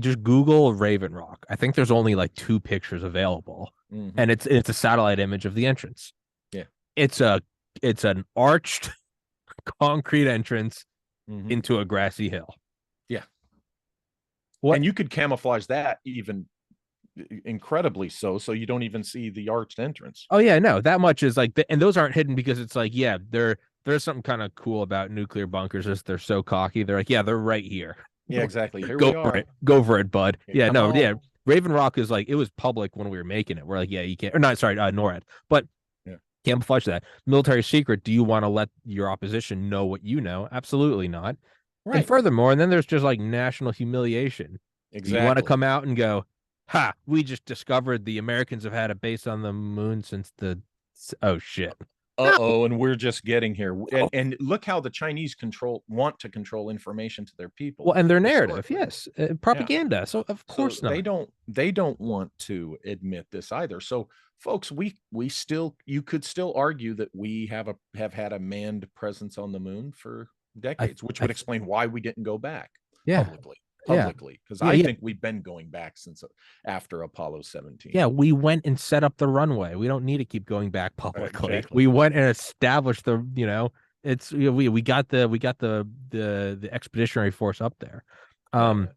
just Google Raven Rock. I think there's only like two pictures available, Mm-hmm. and it's a satellite image of the entrance. Yeah. It's a it's an arched concrete entrance Mm-hmm. into a grassy hill. Yeah. What? And you could camouflage that even incredibly so you don't even see the arched entrance. Oh yeah, no, that much is like, and those aren't hidden because it's like, yeah, there's something kind of cool about nuclear bunkers. Is they're so cocky. They're like, yeah, they're right here. Yeah, exactly. Here we are. Go for it, bud. Okay, Yeah, come no, yeah. on. Raven Rock is like, it was public when we were making it. We're like, yeah, you can't, or not, sorry, NORAD, but Yeah. camouflage that military secret. Do you want to let your opposition know what you know? Absolutely not. And Right. furthermore, and then there's just like national humiliation. Do you want to Exactly. come out and go, ha, we just discovered the Americans have had a base on the moon since oh shit. No. uh-oh, and we're just getting here. Oh, And look how the Chinese want to control information to their people well, and their narrative, historically. yes, Yeah. propaganda. So of So course not. they don't want to admit this either. So folks, we still, you could still argue that we have had a manned presence on the moon for I, decades, which I, would explain why we didn't go back yeah, publicly. yeah, Because yeah, I yeah, think we've been going back since after Apollo yeah. 17. We went and set up the runway. We don't need to keep going back publicly. Exactly. We went and established the, it's, we got the expeditionary force up there. Um,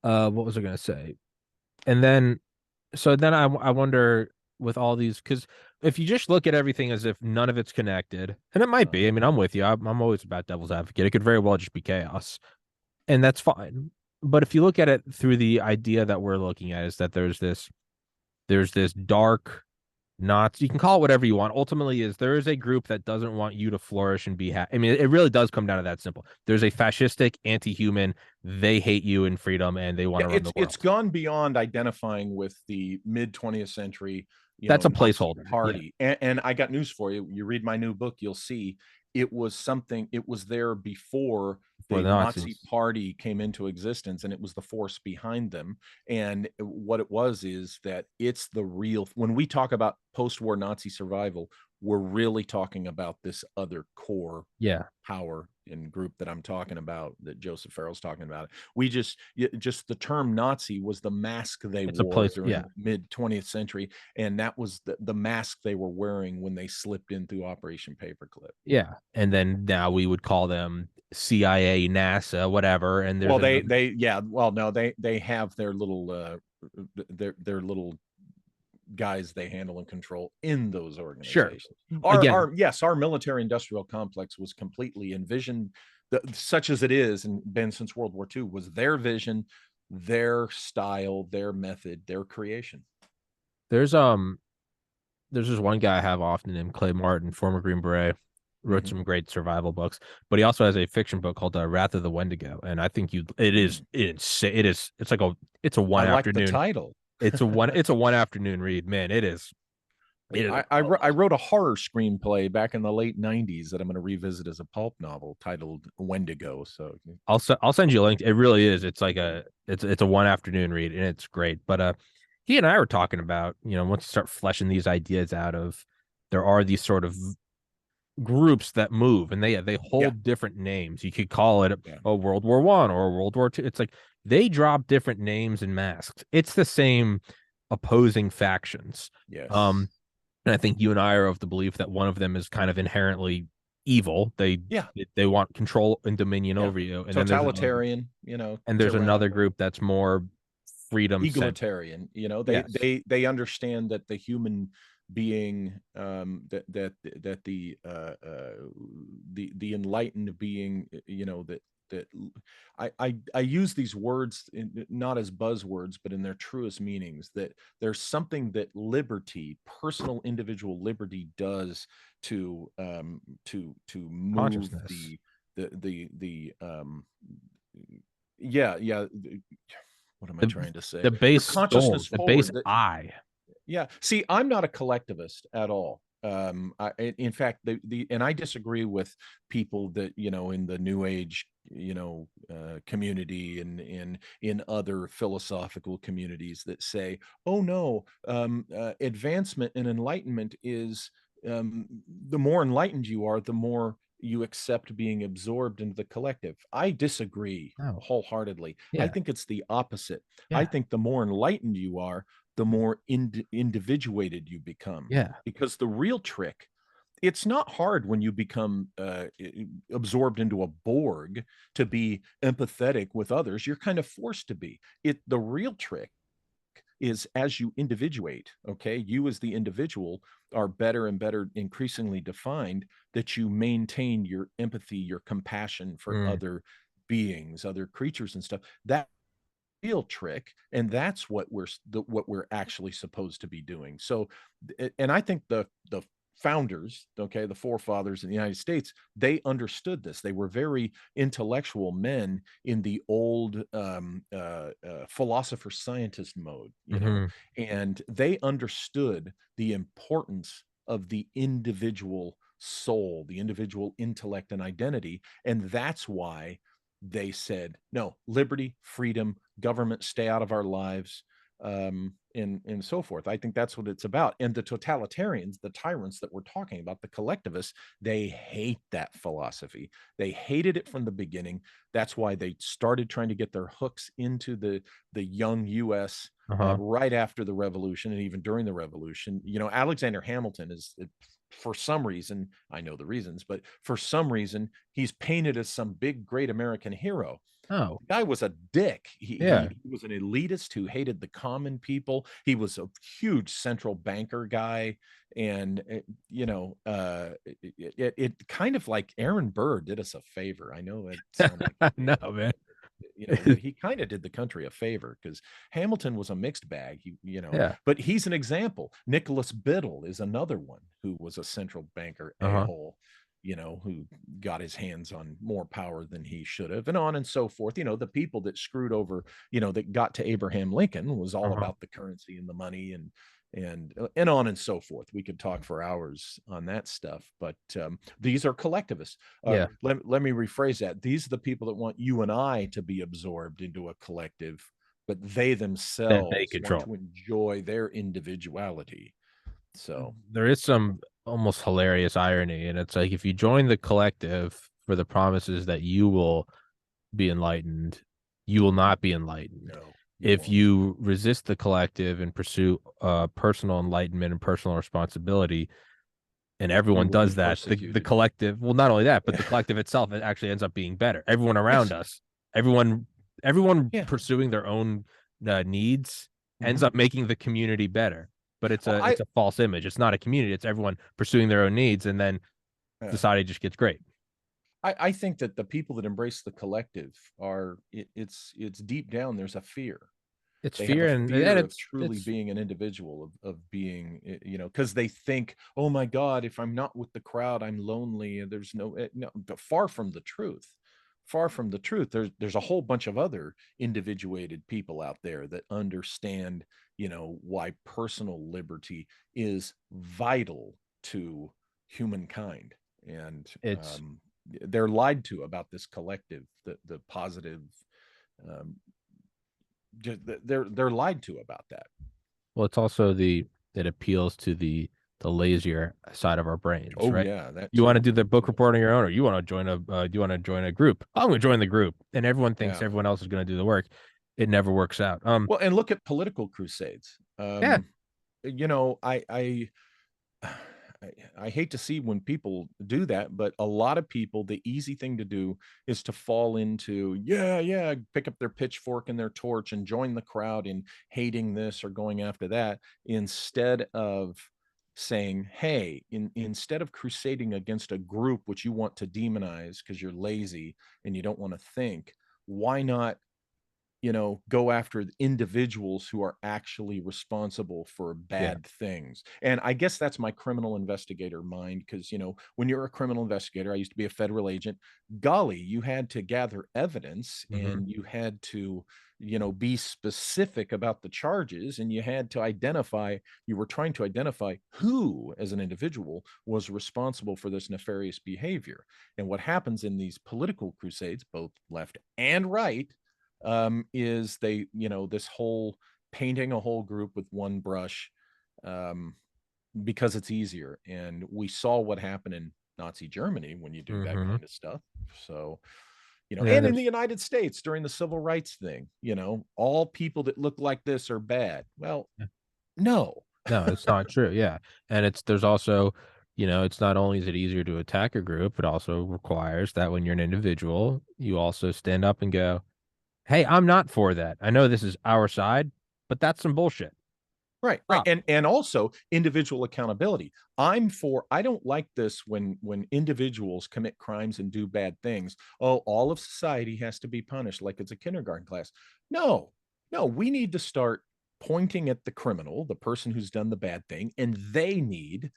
Yeah. what was I gonna say? And then, so then I wonder with all these, because if you just look at everything as if none of it's connected, and it might be. I Uh-huh. mean, I'm with you. I'm always about devil's advocate. It could very well just be chaos, and that's fine. But if you look at it through the idea that we're looking at, is that there's this dark, not, you can call it whatever you want. Ultimately, is there is a group that doesn't want you to flourish and be happy. I mean, it really does come down to that simple. There's a fascistic, anti-human. They hate you and freedom, and they want Yeah, to run the it's world. gone beyond identifying with the mid 20th century, That's a Nazi placeholder. Yeah, party. And I got news for you. You read my new book, you'll see it was something, it was there before for the the Nazi Nazis. party came into existence, and it was the force behind them. And what it was is that it's the real, when we talk about post-war Nazi survival, we're really talking about this other core Yeah, power and group that I'm talking about, that Joseph Farrell's talking about. We just the term Nazi was the mask they it's a wore place. during Yeah, the mid 20th century, and that was the mask they were wearing when they slipped in through Operation Paperclip. yeah. And then now we would call them CIA, NASA, whatever. And there's Well, another. yeah, well, no, they have their little their little guys they handle and control in those Sure. organizations. Again, Our yes, our military industrial complex was completely envisioned, such as it is and been since World War II, was their vision, their style, their method, their creation. there's um there's this one guy I have often named Clay Martin, former Green Beret, wrote Mm-hmm. some great survival books, but he also has a fiction book called Wrath of the Wendigo, and I think it's like it's a one I like the afternoon title. it's a one afternoon read, man. It is. I wrote a horror screenplay back in the late '90s that I'm going to revisit as a pulp novel titled Wendigo. So I'll send you a link. It really is. It's like it's a one afternoon read, and it's great. But he and I were talking about, once you start fleshing these ideas out of, there are these sort of groups that move, and they yeah, hold different names. You could call it yeah, a World War I or a World War II. It's like they drop different names and masks. It's the same opposing factions. yes, Um, and I think you and I are of the belief that one of them is kind of inherently evil. They yeah, they want control and dominion yeah. over you. And then Totalitarian, there's another tyrannical, group that's more freedom centered. egalitarian. Yes. They understand that the human being, that the enlightened being, that I use these words not as buzzwords, but in their truest meanings. That there's something that liberty, personal individual liberty, does to move Consciousness. the yeah, what am I The trying to say? the Your base consciousness soul, the base forward. That I. Yeah. See, I'm not a collectivist at all. In fact, and I disagree with people that, in the New Age, community, and in other philosophical communities, that say, "Oh no, advancement and enlightenment is, the more enlightened you are, the more you accept being absorbed into the collective." I disagree Oh, wholeheartedly. I yeah. think it's the opposite. I Yeah. think the more enlightened you are, the more individuated you become. Yeah. Because the real trick, it's not hard when you become absorbed into a Borg to be empathetic with others. You're kind of forced to be. The real trick is, as you individuate, okay, you as the individual are better and better, increasingly defined, that you maintain your empathy, your compassion for Mm. other beings, other creatures and stuff. That real trick, and that's what we're actually supposed to be doing. So, and I think the founders, okay, the forefathers in the United States, they understood this. They were very intellectual men in the old philosopher scientist mode, Hmm. and they understood the importance of the individual soul, the individual intellect and identity. And that's why they said, no, liberty, freedom, government, stay out of our lives, and so forth. I think that's what it's about. And the totalitarians, the tyrants that we're talking about, the collectivists, they hate that philosophy. They hated it from the beginning. That's why they started trying to get their hooks into the young U.S. Uh-huh. Right after the revolution, and even during the revolution. Alexander Hamilton is, for some reason, I know the reasons, but for some reason, he's painted as some big, great American hero. Oh, The guy was a dick. yeah. He was an elitist who hated the common people. He was a huge central banker guy, and it kind of like Aaron Burr did us a favor. I know it sounds like No, man. but he kind of did the country a favor, because Hamilton was a mixed bag. Yeah. But he's an example. Nicholas Biddle is another one who was a central banker Uh-huh. a-hole, who got his hands on more power than he should have, and on and so forth. The people that screwed over, that got to Abraham Lincoln was all Uh-huh. about the currency and the money, and on and so forth. We could talk for hours on that stuff, but these are collectivists. Yeah. Let me rephrase that. These are the people that want you and I to be absorbed into a collective, but they That they themselves want control. to enjoy their individuality. So, There is some almost hilarious irony, and it's like if you join the collective for the promises that you will be enlightened, you will not be enlightened. no, you If won't. you resist the collective and pursue personal enlightenment and personal responsibility, and You everyone will be does that, the persecuted. collective, well, not only that, but Yeah. the collective itself, it actually ends up being better. Everyone around Yes. us, everyone, everyone Yeah. pursuing their own needs ends Mm-hmm. up making the community better. But it's Well, a it's a false image. It's not a community. It's everyone pursuing their own needs, and then yeah. society just gets great. I think that the people that embrace the collective it's deep down, there's a fear. It's They have a fear, and fear of it's truly it's being an individual, of being, because they think, oh my God, if I'm not with the crowd, I'm lonely, and there's no, but far from the truth. Far from the truth. There's a whole bunch of other individuated people out there that understand, why personal liberty is vital to humankind. And it's they're lied to about this collective, the positive, um, they're lied to about that. well, it's also the it appeals to the lazier side of our brains, Oh right? yeah, that You want to too. do the That book too. report on your own, or you want to join do you want to join a group? I'm going to join the group, and everyone thinks Yeah. everyone else is going to do the work. It never works out. Well, and look at political crusades. Yeah. You know, I hate to see when people do that, but a lot of people, the easy thing to do is to fall into, yeah, pick up their pitchfork and their torch and join the crowd in hating this or going after that, instead of saying, hey, instead of crusading against a group which you want to demonize because you're lazy and you don't want to think, why not, go after individuals who are actually responsible for Yeah. bad things? And I guess that's my criminal investigator mind, because, when you're a criminal investigator, I used to be a federal agent. Golly, you had to gather evidence, Hmm. and you had to, be specific about the charges, and you were trying to identify who, as an individual, was responsible for this nefarious behavior. And what happens in these political crusades, both left and right, is this whole painting a whole group with one brush, um, because it's easier. And we saw what happened in Nazi Germany when you do that Hmm. kind of stuff. So, Yeah. and in the United States during the civil rights thing, all people that look like this are bad. Well, no. No, it's not true. Yeah. And there's also, it's not only is it easier to attack a group, it also requires that when you're an individual, you also stand up and go, hey, I'm not for that. I know this is our side, but that's some bullshit. Right. Stop. And also individual accountability. I don't like this when individuals commit crimes and do bad things. Oh, all of society has to be punished like it's a kindergarten class. No. No, we need to start pointing at the criminal, the person who's done the bad thing, and they need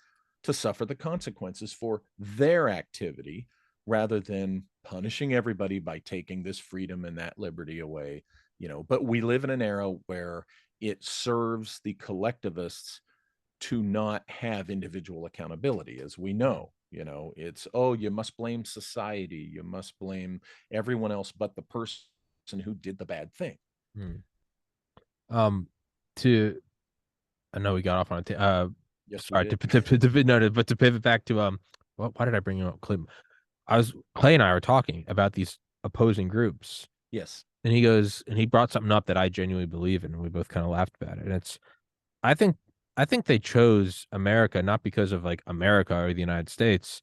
to suffer the consequences for their activity, rather than punishing everybody by taking this freedom and that liberty away. But we live in an era where it serves the collectivists to not have individual accountability. As we know, you know, it's, oh, you must blame society, you must blame everyone else but the person who did the bad thing. Hmm. Um, to I know we got off on Yes, we sorry did. but to pivot back to why did I bring you up, Clay? Clay and I were talking about these opposing groups, Yes. and he brought something up that I genuinely believe in, and we both kind of laughed about it. And it's I think I think they chose America not because of like America or the United States.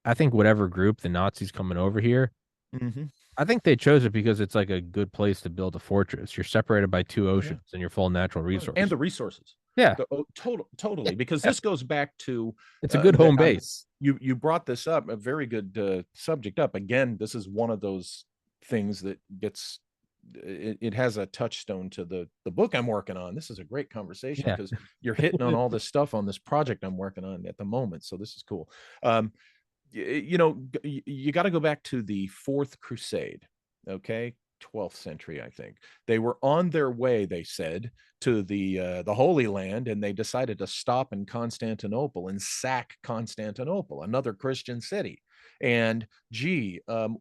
I think whatever group the Nazis coming over here, Mm-hmm. I think they chose it because it's like a good place to build a fortress. You're separated by two Oh yeah. oceans and you're full of natural And resources. the resources. Yeah, yeah, Totally, because yeah. this goes back to It's a good that home base. you brought this up, a very good subject up. Again, this is one of those things that gets, it has a touchstone to the book I'm working on. This is a great conversation Yeah. because you're hitting on all this stuff on this project I'm working on at the moment. So this is cool. Um, you know, you got to go back to the Fourth Crusade, okay? 12th century, I think. They were on their way, they said, to the Holy Land, and they decided to stop in Constantinople and sack Constantinople, another Christian city. And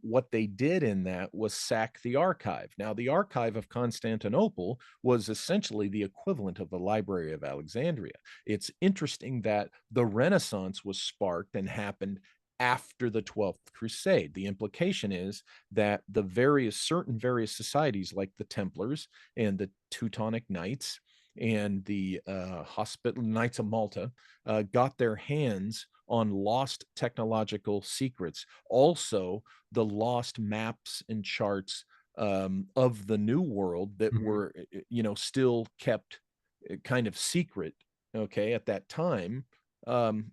what they did in that was sack the archive. Now, the archive of Constantinople was essentially the equivalent of the Library of Alexandria. It's interesting that the Renaissance was sparked and happened after the 12th crusade. The implication is that the various societies like the Templars and the Teutonic Knights and the hospital Knights of Malta got their hands on lost technological secrets, also the lost maps and charts of the new world that Mhm. were, you know, still kept kind of secret, okay, at that time. um,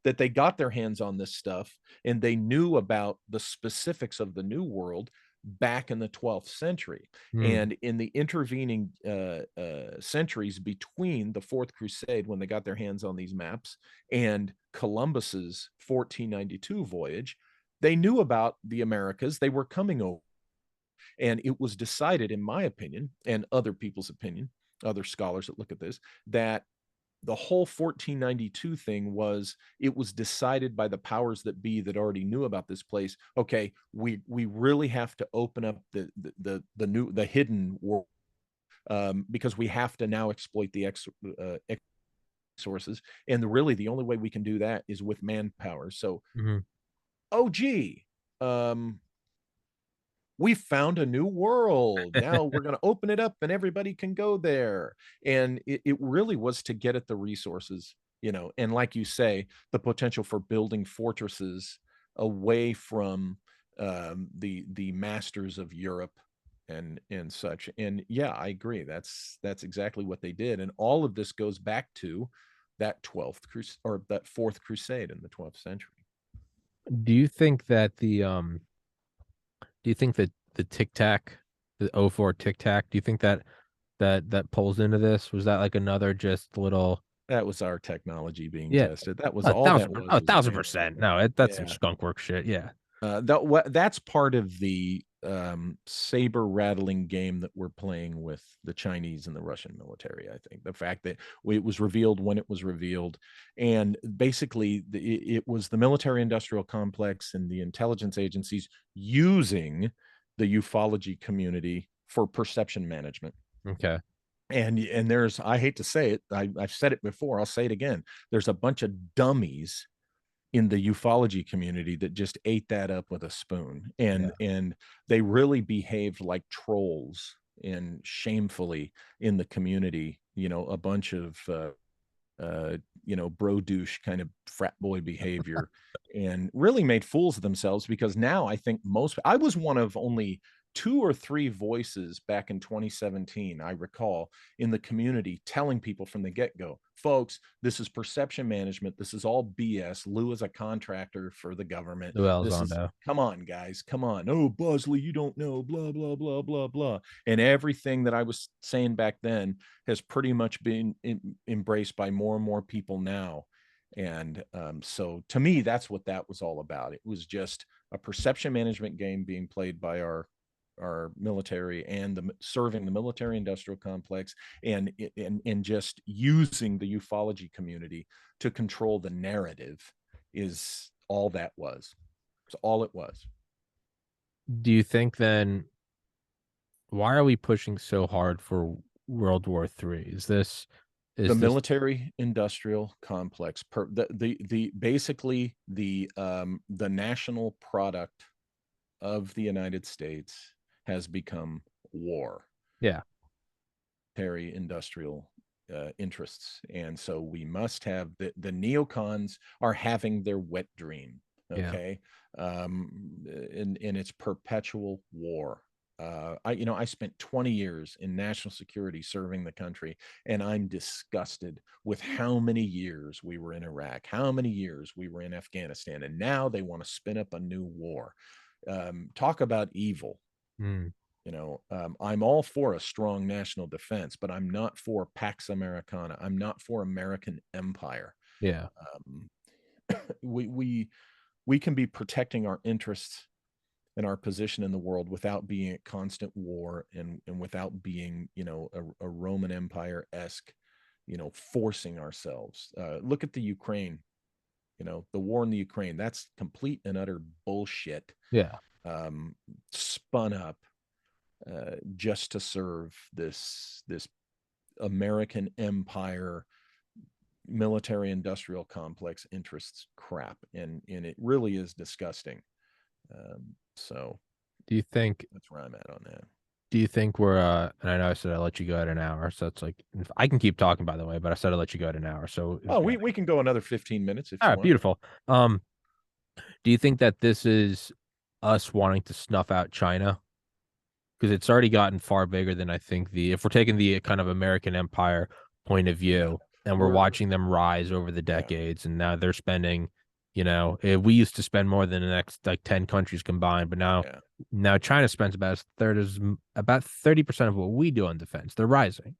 that they got their hands on this stuff and they knew about the specifics of the new world back in the 12th century. Mm. And in the intervening centuries between the Fourth Crusade, when they got their hands on these maps, and Columbus's 1492 voyage, they knew about the Americas. They were coming over. And it was decided, in my opinion, and other people's opinion, other scholars that look at this, that the whole 1492 thing was, it was decided by the powers that be that already knew about this place. Okay, we really have to open up the hidden world, because we have to now exploit the sources, and really the only way we can do that is with manpower. So, Mhm. oh gee, um we found a new world. Now we're going to open it up and everybody can go there. And it really was to get at the resources, you know, and like you say, the potential for building fortresses away from the masters of Europe and such. And yeah, I agree. That's exactly what they did. And all of this goes back to that 12th crusade, or that fourth crusade in the 12th century. Do you think that do you think that the Tic Tac, the O4 Tic Tac, do you think that that pulls into this? Was that like another just little That was our technology being yeah, tested. That was a all that thousand, a was a thousand demo. percent. No, that's some Yeah. skunk work shit. Yeah. That's part of the saber rattling game that we're playing with the Chinese and the Russian military. I think the fact that it was revealed when it was revealed, and basically it was the military industrial complex and the intelligence agencies using the ufology community for perception management. Okay. And there's, I hate to say it, I've said it before, I'll say it again, there's a bunch of dummies in the ufology community that just ate that up with a spoon, Yeah. and they really behaved like trolls and shamefully in the community, you know, a bunch of you know, bro douche kind of frat boy behavior, and really made fools of themselves. Because now I think I was one of only two or three voices back in 2017, I recall, in the community telling people from the get-go, folks, this is perception management, this is all BS. Lou is a contractor for the government. Lou This is, Elizondo. come on guys, come on. Oh, Bosley, you don't know, blah blah blah blah blah. And everything that I was saying back then has pretty much been embraced by more and more people now. And so to me, that's what that was all about. It was just a perception management game being played by our our military and serving the military industrial complex, and just using the ufology community to control the narrative is all that was. It's all it was. Do you think then why are we pushing so hard for World War III? The Is this military industrial complex, the basically the national product of the United States has become war, yeah, military industrial interests. And so we must have the neocons are having their wet dream. yeah. Okay. In its perpetual war. I spent 20 years in national security serving the country, and I'm disgusted with how many years we were in Iraq, how many years we were in Afghanistan, and now they want to spin up a new war. Talk about evil. Mm, I'm all for a strong national defense, but I'm not for Pax Americana. I'm not for American empire. yeah. Um, we can be protecting our interests and our position in the world without being at constant war, and without being, a Roman Empire esque, forcing ourselves. Look at the Ukraine. The war in the Ukraine. That's complete and utter bullshit. Yeah. Um, Spun up just to serve this American empire military industrial complex interests crap, and it really is disgusting. So Do you think that's where I'm at on that. we're and I know I said I'd let you go at an hour, so it's like I can keep talking by the way, but I said I'd let you go at an hour. So Oh, we can go another 15 minutes if all you right, want. beautiful. Do you think that this is us wanting to snuff out China? Because it's already gotten far bigger than I think if we're taking the kind of American empire point of Yeah, view and we're we're watching them rise over the yeah, decades and now they're spending, we used to spend more than the next like 10 countries combined, but yeah. now China spends about 30% of what we do on defense. They're rising.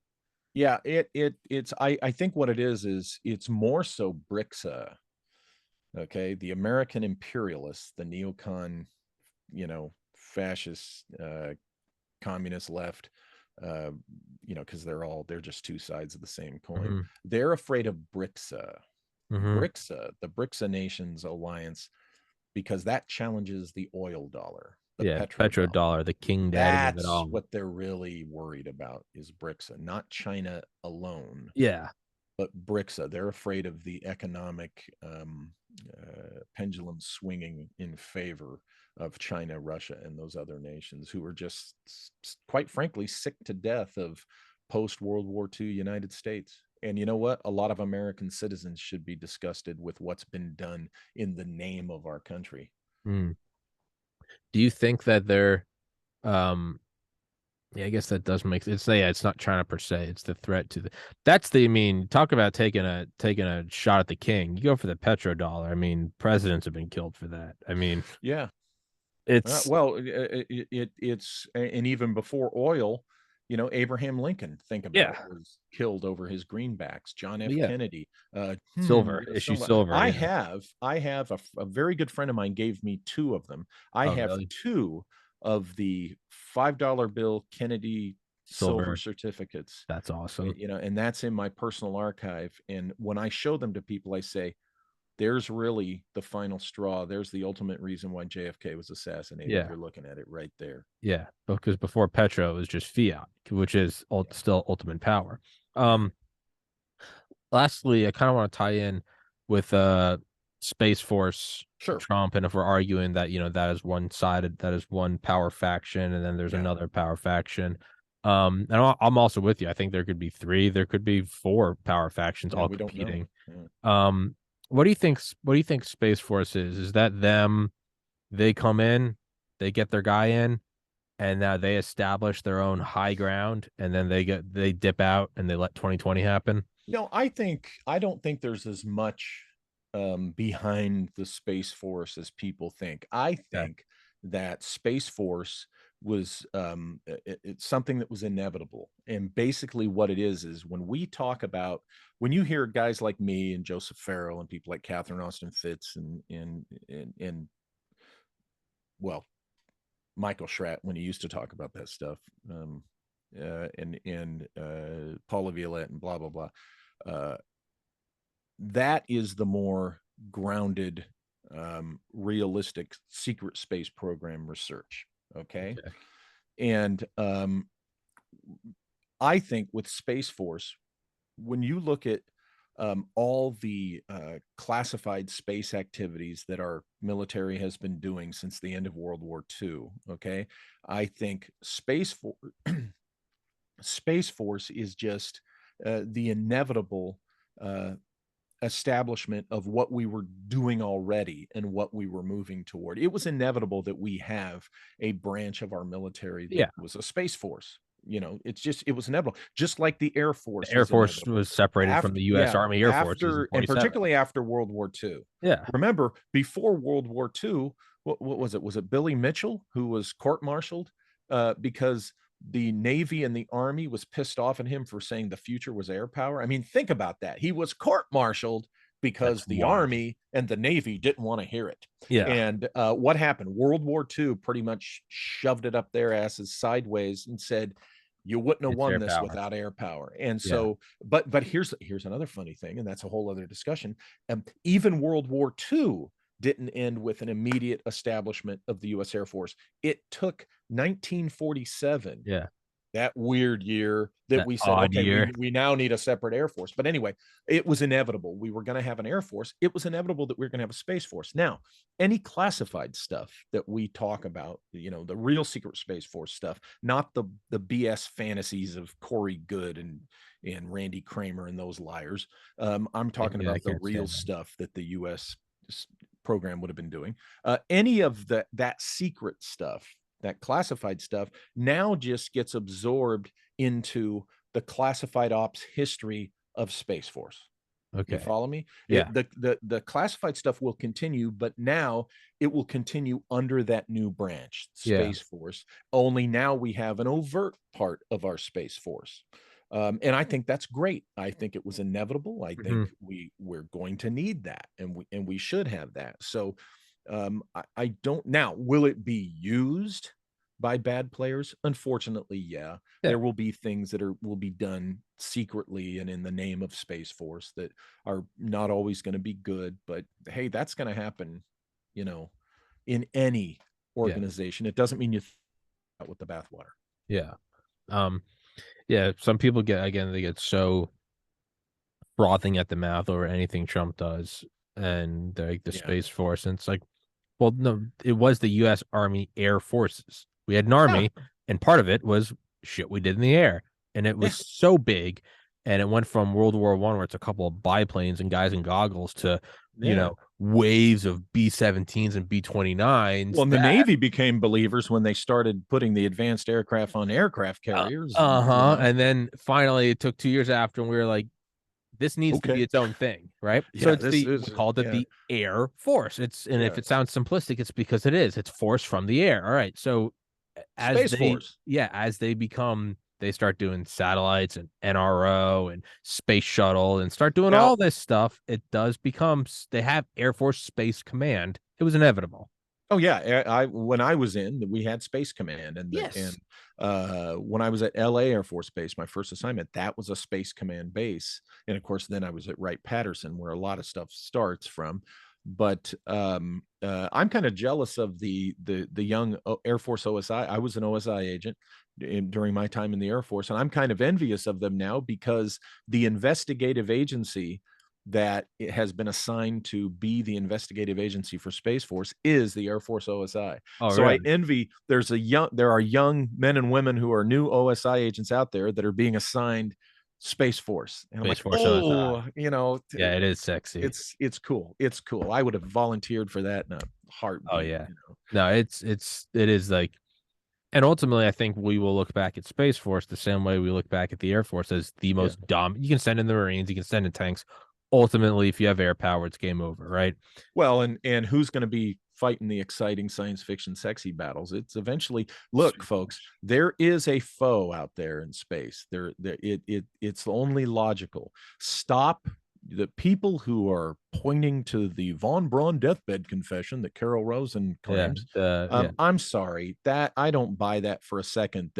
Yeah, it's I think what it is it's more so BRICS, okay, the American imperialists, the neocon, fascist, communist left, uh, because they're just two sides of the same coin. Mm-hmm. They're afraid of BRICS, Mm-hmm. the BRICS nations alliance, because that challenges the oil dollar, the Yeah, petrodollar. petrodollar, the king daddy of it That's all. what they're really worried about is BRICS, not China alone, Yeah. but BRICS. They're afraid of the economic pendulum swinging in favor of China, Russia, and those other nations who are just, quite frankly, sick to death of post World War II United States. And you know what? A lot of American citizens should be disgusted with what's been done in the name of our country. Mm. Do you think that they're um yeah, I guess that does make it's yeah, it's not China per se, it's the threat to the that's the I mean, talk about taking a shot at the king. You go for the petrodollar. I mean, presidents have been killed for that. I mean, Yeah. it's Well, it's and even before oil, Abraham Lincoln, think about yeah, it, was killed over his greenbacks. John F. yeah, Kennedy, silver, issue silver, yeah. I have a very good friend of mine gave me two of them. I Oh, have really? two of the $5 bill Kennedy silver Silver. certificates, That's awesome. and that's in my personal archive. And when I show them to people, I say, there's really the final straw. There's the ultimate reason why JFK was assassinated. Yeah. You're looking at it right there. Yeah, because before petro it was just fiat, which is Yeah. still ultimate power. Yeah. Lastly, I kind of want to tie in with Space Force Sure. Trump, and if we're arguing that that is one sided, that is one power faction, and then there's Yeah. another power faction. And I'm also with you. I think there could be three, there could be four power factions Yeah. all We don't know. competing. Yeah. Um, what do you think? What do you think Space Force is? Is that them? They come in, they get their guy in, and now they establish their own high ground, and then they dip out and they let 2020 happen. I don't think there's as much behind the Space Force as people think. I Okay. think that Space Force was it's something that was inevitable. And basically, what it is when you hear guys like me and Joseph Farrell and people like Catherine Austin Fitts and well, Michael Schratt when he used to talk about that stuff, and Paula Violette and blah blah blah. Uh, that is the more grounded, realistic secret space program research. Okay, Okay. and I think with Space Force, when you look at all the classified space activities that our military has been doing since the end of World War II, okay, I think Space Force is just the inevitable uh, establishment of what we were doing already and what we were moving toward. It was inevitable that we have a branch of our military that Yeah. was a space force. You know, it was inevitable, just like the Air The Force Air was Force inevitable. was separated from After, the U.S. yeah, Army Air Forces in after, and 47. particularly after World War II. Yeah. Remember, before World War II, what was it? Was it Billy Mitchell who was court-martialed because the Navy and the Army was pissed off at him for saying the future was air power? I mean, think about that. He was court-martialed That's because the wild. Army and the Navy didn't want to hear it. Yeah. And what happened? World War II pretty much shoved it up their asses sideways and said, you wouldn't have It's won air this power. without air power. And Yeah. so, but here's another funny thing, and that's a whole other discussion. Even World War II didn't end with an immediate establishment of the U.S. Air Force. It took 1947, Yeah. that weird year, that That we said, odd okay, year. we now need a separate Air Force. But anyway, it was inevitable. We were going to have an Air Force. It was inevitable that we were going to have a Space Force. Now, any classified stuff that we talk about, you know, the real secret Space Force stuff, not the BS fantasies of Corey Good and Randy Kramer and those liars. I'm talking Yeah, I about the can't real stand them. stuff that the U.S. program would have been doing. Any of that secret stuff, that classified stuff, now just gets absorbed into the classified ops history of Space Force. You Okay. follow me? Yeah. The classified stuff will continue, but now it will continue under that new branch, Yeah. Space Force. Only now we have an overt part of our Space Force. And I think that's great. I think it was inevitable. I think Hmm. we're going to need that, and we should have that. So I don't now. Will it be used by bad players? Unfortunately, yeah. Yeah. There will be things that will be done secretly and in the name of Space Force that are not always going to be good. But hey, that's going to happen, you know, in any Yeah. organization. It doesn't mean you out with the bathwater. Yeah. Um, yeah. Some people get, again, they get so frothing at the mouth over anything Trump does, and they're like the Yeah. Space Force. And it's like, well, no, it was the U.S. Army Air Forces. We had an Yeah. army, and part of it was shit we did in the air, and it Yeah. was so big, and it went from World War I, where it's a couple of biplanes and guys in goggles, to Yeah. waves of B-17s and B-29s. Well, and the That Navy became believers when they started putting the advanced aircraft on aircraft carriers, and and then finally it took 2 years after, and we were like, this needs to okay, be its own thing, right? So yeah, it's this we is called it yeah, the Air Force. And if yeah, it sounds simplistic, it's because it is. It's force from the air. All right. So as Space they Force. as they start doing satellites and NRO and space shuttle and start doing Now, all this stuff, it does become, they have Air Force Space Command. It was inevitable. oh yeah, I when I was in, we had Space Command, Yes. when I was at LA Air Force Base, my first assignment, that was a Space Command base, and of course, then I was at Wright Patterson, where a lot of stuff starts from. But I'm kind of jealous of the young Air Force OSI. I was an OSI agent during my time in the Air Force, and I'm kind of envious of them now because the investigative agency that it has been assigned to be the investigative agency for Space Force is the Air Force OSI. Oh, So I really? envy there are young men and women who are new OSI agents out there that are being assigned Space Force. And I'm Space like, Force OSI. oh, you know, Yeah, it is sexy. it's cool. It's cool. I would have volunteered for that in a Oh heartbeat, yeah. you know. No, it is like, and ultimately, I think we will look back at Space Force the same way we look back at the Air Force as the Yeah. most dumb. You can send in the Marines, you can send in tanks. Ultimately, if you have air power, it's game over, right? Well, and who's going to be fighting the exciting science fiction sexy battles? It's eventually, look, Space folks, Force. there is a foe out there in space. It's only logical. Stop the people who are pointing to the von Braun deathbed confession that Carol Rosen Yeah. claims, Yeah. I'm sorry that I don't buy that for a second.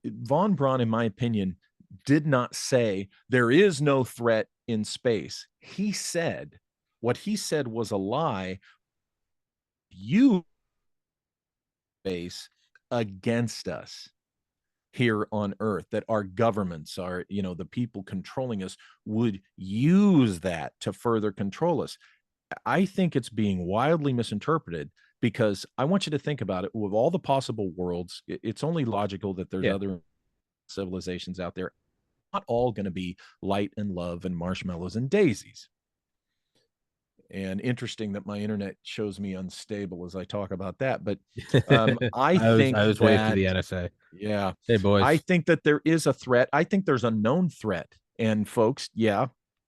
Von Braun, in my opinion, did not say there is no threat in space. He said what he said was a lie. You space against us here on earth, that our governments, are, the people controlling us, would use that to further control us. I think it's being wildly misinterpreted, because I want you to think about it. With all the possible worlds, it's only logical that there's Yeah. other civilizations out there. Not all going to be light and love and marshmallows and daisies. And interesting that my internet shows me unstable as I talk about that. But I I think was waiting for that, the NSA. yeah, Hey I boys. think that there is a threat. I think there's a known threat. And folks, yeah,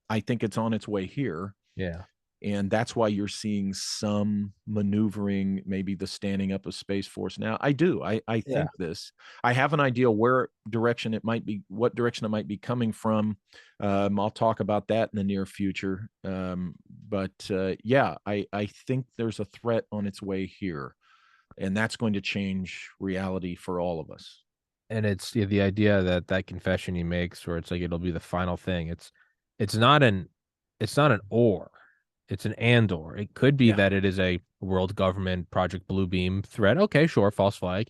I think it's on its way here. Yeah. And that's why you're seeing some maneuvering, maybe the standing up of Space Force now. I do. I Yeah. think this. I have an idea what direction it might be coming from. I'll talk about that in the near future. Yeah, I think there's a threat on its way here, and that's going to change reality for all of us. And it's, yeah, the idea that that confession he makes where it's like it'll be the final thing. It's not an it's not an or. It's an and or. It could be Yeah, that it is a world government Project Bluebeam threat. Okay, sure, false flag.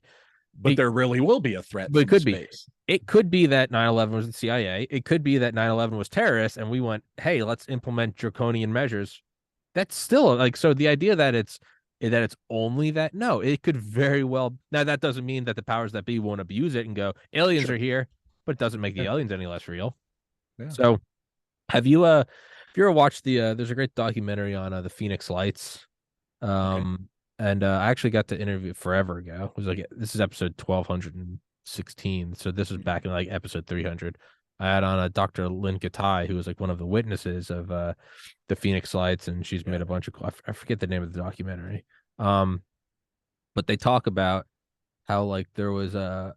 but It there really will be a threat but it from could be. space. It could be that 9/11 was the CIA. It could be that 9/11 was terrorists and we went, "Hey, let's implement draconian measures." That's still like, so the idea that it's only that, no, it could very well. Now that doesn't mean that the powers that be won't abuse it and go, aliens Sure. are here, but it doesn't make the Yeah. aliens any less real. Yeah. So have you ever watched the there's a great documentary on the Phoenix Lights. Okay. And I actually got to interview forever ago. It was like, this is episode 1216. So this was back in like episode 300. I had on a Dr. Lynn Gatai, who was like one of the witnesses of the Phoenix Lights, and she's Yeah. made a bunch of, I forget the name of the documentary. Um, but they talk about how like there was a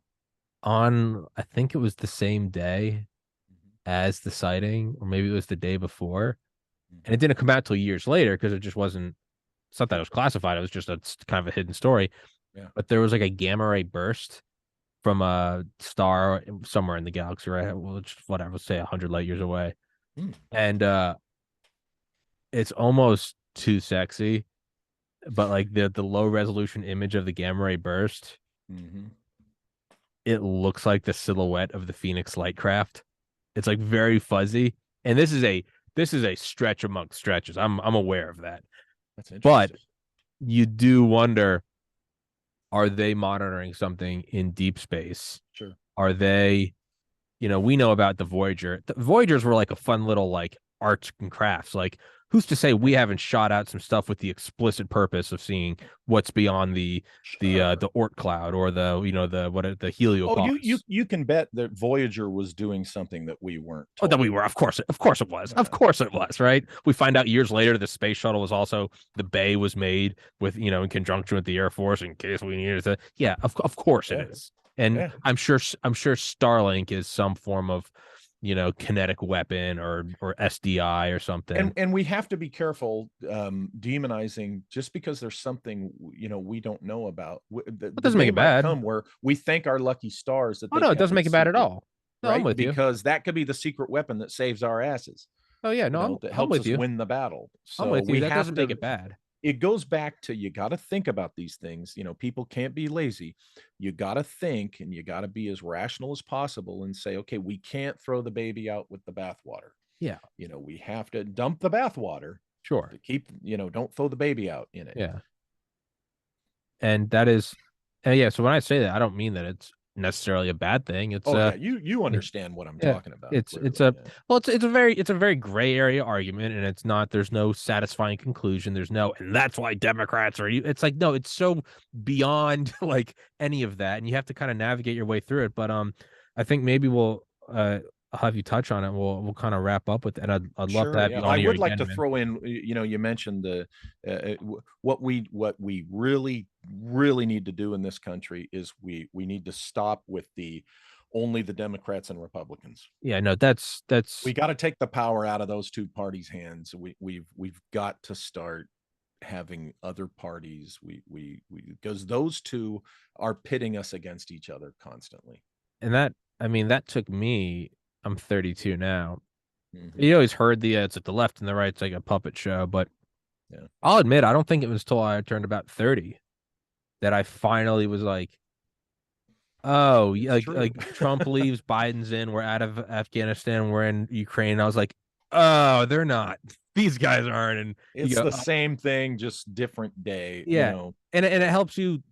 on, I think it was the same day as the sighting, or maybe it was the day before, and it Mhm. didn't come out till years later because it just wasn't. It's not that it was classified. It was just a kind of a hidden story. Yeah. But there was like a gamma ray burst from a star somewhere in the galaxy, right? Well, whatever, say 100 light years away, Mm. and it's almost too sexy. But like the low resolution image of the gamma ray burst, Mhm. it looks like the silhouette of the Phoenix light craft. It's like very fuzzy, and this is a stretch amongst stretches. I'm aware of that, That's but interesting. you do wonder: are they monitoring something in deep space? Sure. Are they, we know about the Voyager. The Voyagers were like a fun little like arts and crafts. Like, who's to say we haven't shot out some stuff with the explicit purpose of seeing what's beyond the Sure. Oort cloud, or the Oh, you heliopause. you can bet that Voyager was doing something that we weren't Oh, that we told. were, of course it was, of Yeah. course it was, right? We find out years later the space shuttle was also, the bay was made with, in conjunction with the Air Force in case we needed to. Yeah, of course it Yeah. is, and Yeah. I'm sure Starlink is some form of, kinetic weapon or SDI or something. And we have to be careful demonizing just because there's something we don't know about. It The doesn't make day it might bad. come where we thank our lucky stars that Oh they no, it kept doesn't it make it bad at secret, all. No, I'm right? with you. Because that could be the secret weapon that saves our asses, Oh yeah, no, I'm that I'm helps with us you. win the battle. I'm So with you. we That have doesn't make to. it bad. It goes back to, you got to think about these things. People can't be lazy. You got to think, and you got to be as rational as possible and say, okay, we can't throw the baby out with the bathwater. Yeah, We have to dump the bathwater sure. to keep, don't throw the baby out in it. Yeah. And that is, and yeah, so when I say that, I don't mean that it's necessarily a bad thing. It's Oh yeah, you yeah, understand what I'm yeah. talking about, It's clearly. a Yeah. well, it's a very gray area argument, and it's not. There's no satisfying conclusion. There's no, and that's why Democrats are. It's like, no, it's so beyond like any of that, and you have to kind of navigate your way through it. But I think maybe I'll have you touch on it. We'll kind of wrap up with it, and I'd love to Sure. have Yeah, you on I here would like again, to man. throw in. You mentioned what we really really need to do in this country is we need to stop with the only the Democrats and Republicans. Yeah, no, that's We got to take the power out of those two parties' hands. We've got to start having other parties. We because those two are pitting us against each other constantly. and that I mean that took me. I'm 32 now. Mm-hmm. You always heard the it's like the left and the right's like a puppet show, but Yeah, I'll admit I don't think it was till I turned about 30 that I finally was like, oh, it's true. like Trump leaves, Biden's in, we're out of Afghanistan, we're in Ukraine. And I was like, oh, they're not. These guys aren't. And you It's go, the oh, same thing, just different day. You yeah, know, and it helps you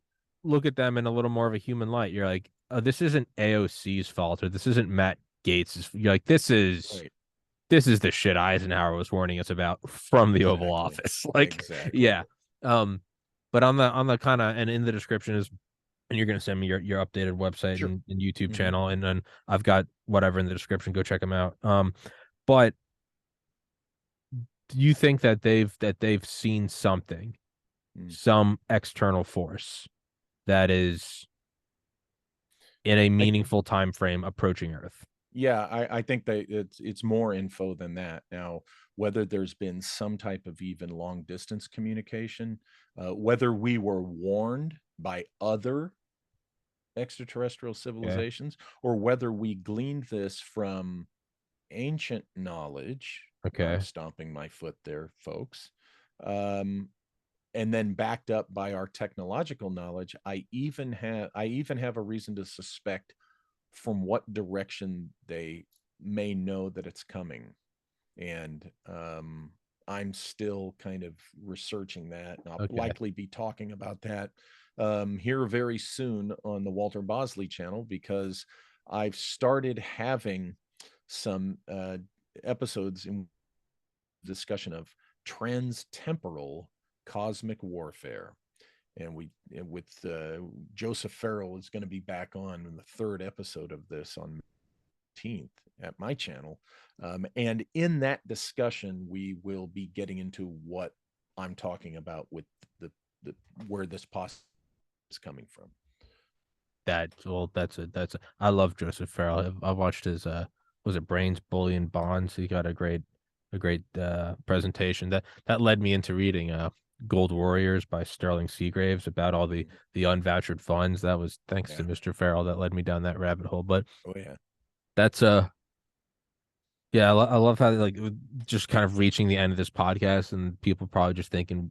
look at them in a little more of a human light. You're like, oh, this isn't AOC's fault, or this isn't Matt Gates's. You're like, right? this is the shit Eisenhower was warning us about from the Oval Exactly. Office. Like, Exactly. yeah. Um, but on the kind of and in the description is, and you're gonna send me your updated website Sure. and YouTube Mm-hmm. channel, and then I've got whatever in the description. Go check them out. But do you think that they've seen something, Mm. some external force that is in a I meaningful time frame approaching Earth? Yeah, I think that it's more info than that. Now, whether there's been some type of even long distance communication, whether we were warned by other extraterrestrial Yeah. civilizations, or whether we gleaned this from ancient knowledge. I'm Okay. stomping my foot there, folks. Um, and then backed up by our technological knowledge, I even have a reason to suspect from what direction they may know that it's coming. And I'm still kind of researching that. And I'll Okay. likely be talking about that here very soon on the Walter Bosley channel, because I've started having some episodes in discussion of trans-temporal cosmic warfare. And with Joseph Farrell is going to be back on in the third episode of this on 18th at my channel. And in that discussion, we will be getting into what I'm talking about with the where this possibly is coming from. That's I love Joseph Farrell. I've watched his was it Brains, Bully, and Bonds? He got a great presentation that led me into reading Gold Warriors by Sterling Seagraves about all the unvouchered funds. That was thanks to Yeah. Mr. Farrell that led me down that rabbit hole. But Oh yeah. that's yeah, I love how like just kind of reaching the end of this podcast and people probably just thinking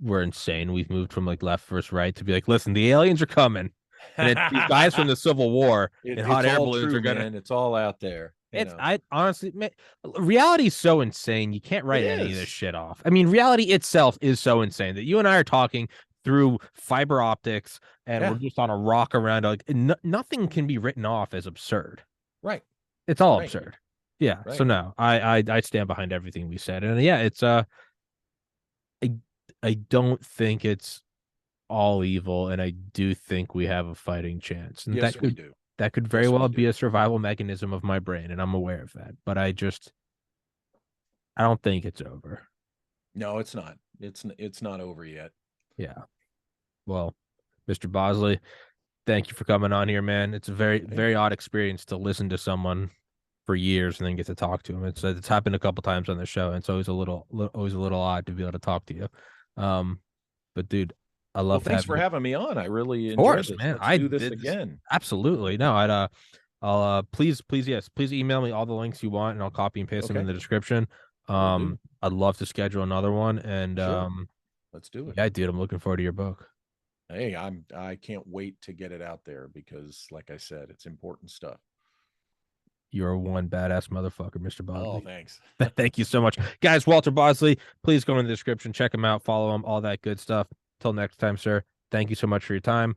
we're insane. We've moved from like left versus right to be like, listen, the aliens are coming, and it's these guys from the Civil War in hot It's air all balloons true, are gonna. man. It's all out there. You It's know, I honestly, man, reality is so insane. You can't it write any of this is. shit off. I mean, reality itself is so insane that you and I are talking through fiber optics and we're Yeah. just on a rock around. Like nothing can be written off as absurd. Right. It's all Right. absurd. Yeah. So Right. no, I stand behind everything we said, and yeah, it's I I don't think it's all evil, and I do think we have a fighting chance, and Yes, we do. that could very Yes, we well be do. a survival mechanism of my brain, and I'm aware of that. But I don't think it's over. No, it's not. It's not over yet. Yeah. Well, Mr. Bosley, thank you for coming on here, man. It's a Hey, very odd experience to listen to someone for years and then get to talk to him. It's happened a couple times on the show, and it's always a little odd to be able to talk to you. But dude, I well, love to thanks have for you. having me on. I really Of enjoyed course, this. man. Let's I do this did this again. absolutely. No, I'll please yes, please email me all the links you want and I'll copy and paste them in Okay, the description. will do. I'd love to schedule another one and Sure, let's do it. yeah, dude, I'm looking forward to your book. Hey, I can't wait to get it out there because, like I said, it's important stuff. You're one badass motherfucker, Mr. Oh, Bosley. thanks. Thank you so much. Guys, Walter Bosley, please go in the description, check him out, follow him, all that good stuff. Till next time, sir. Thank you so much for your time.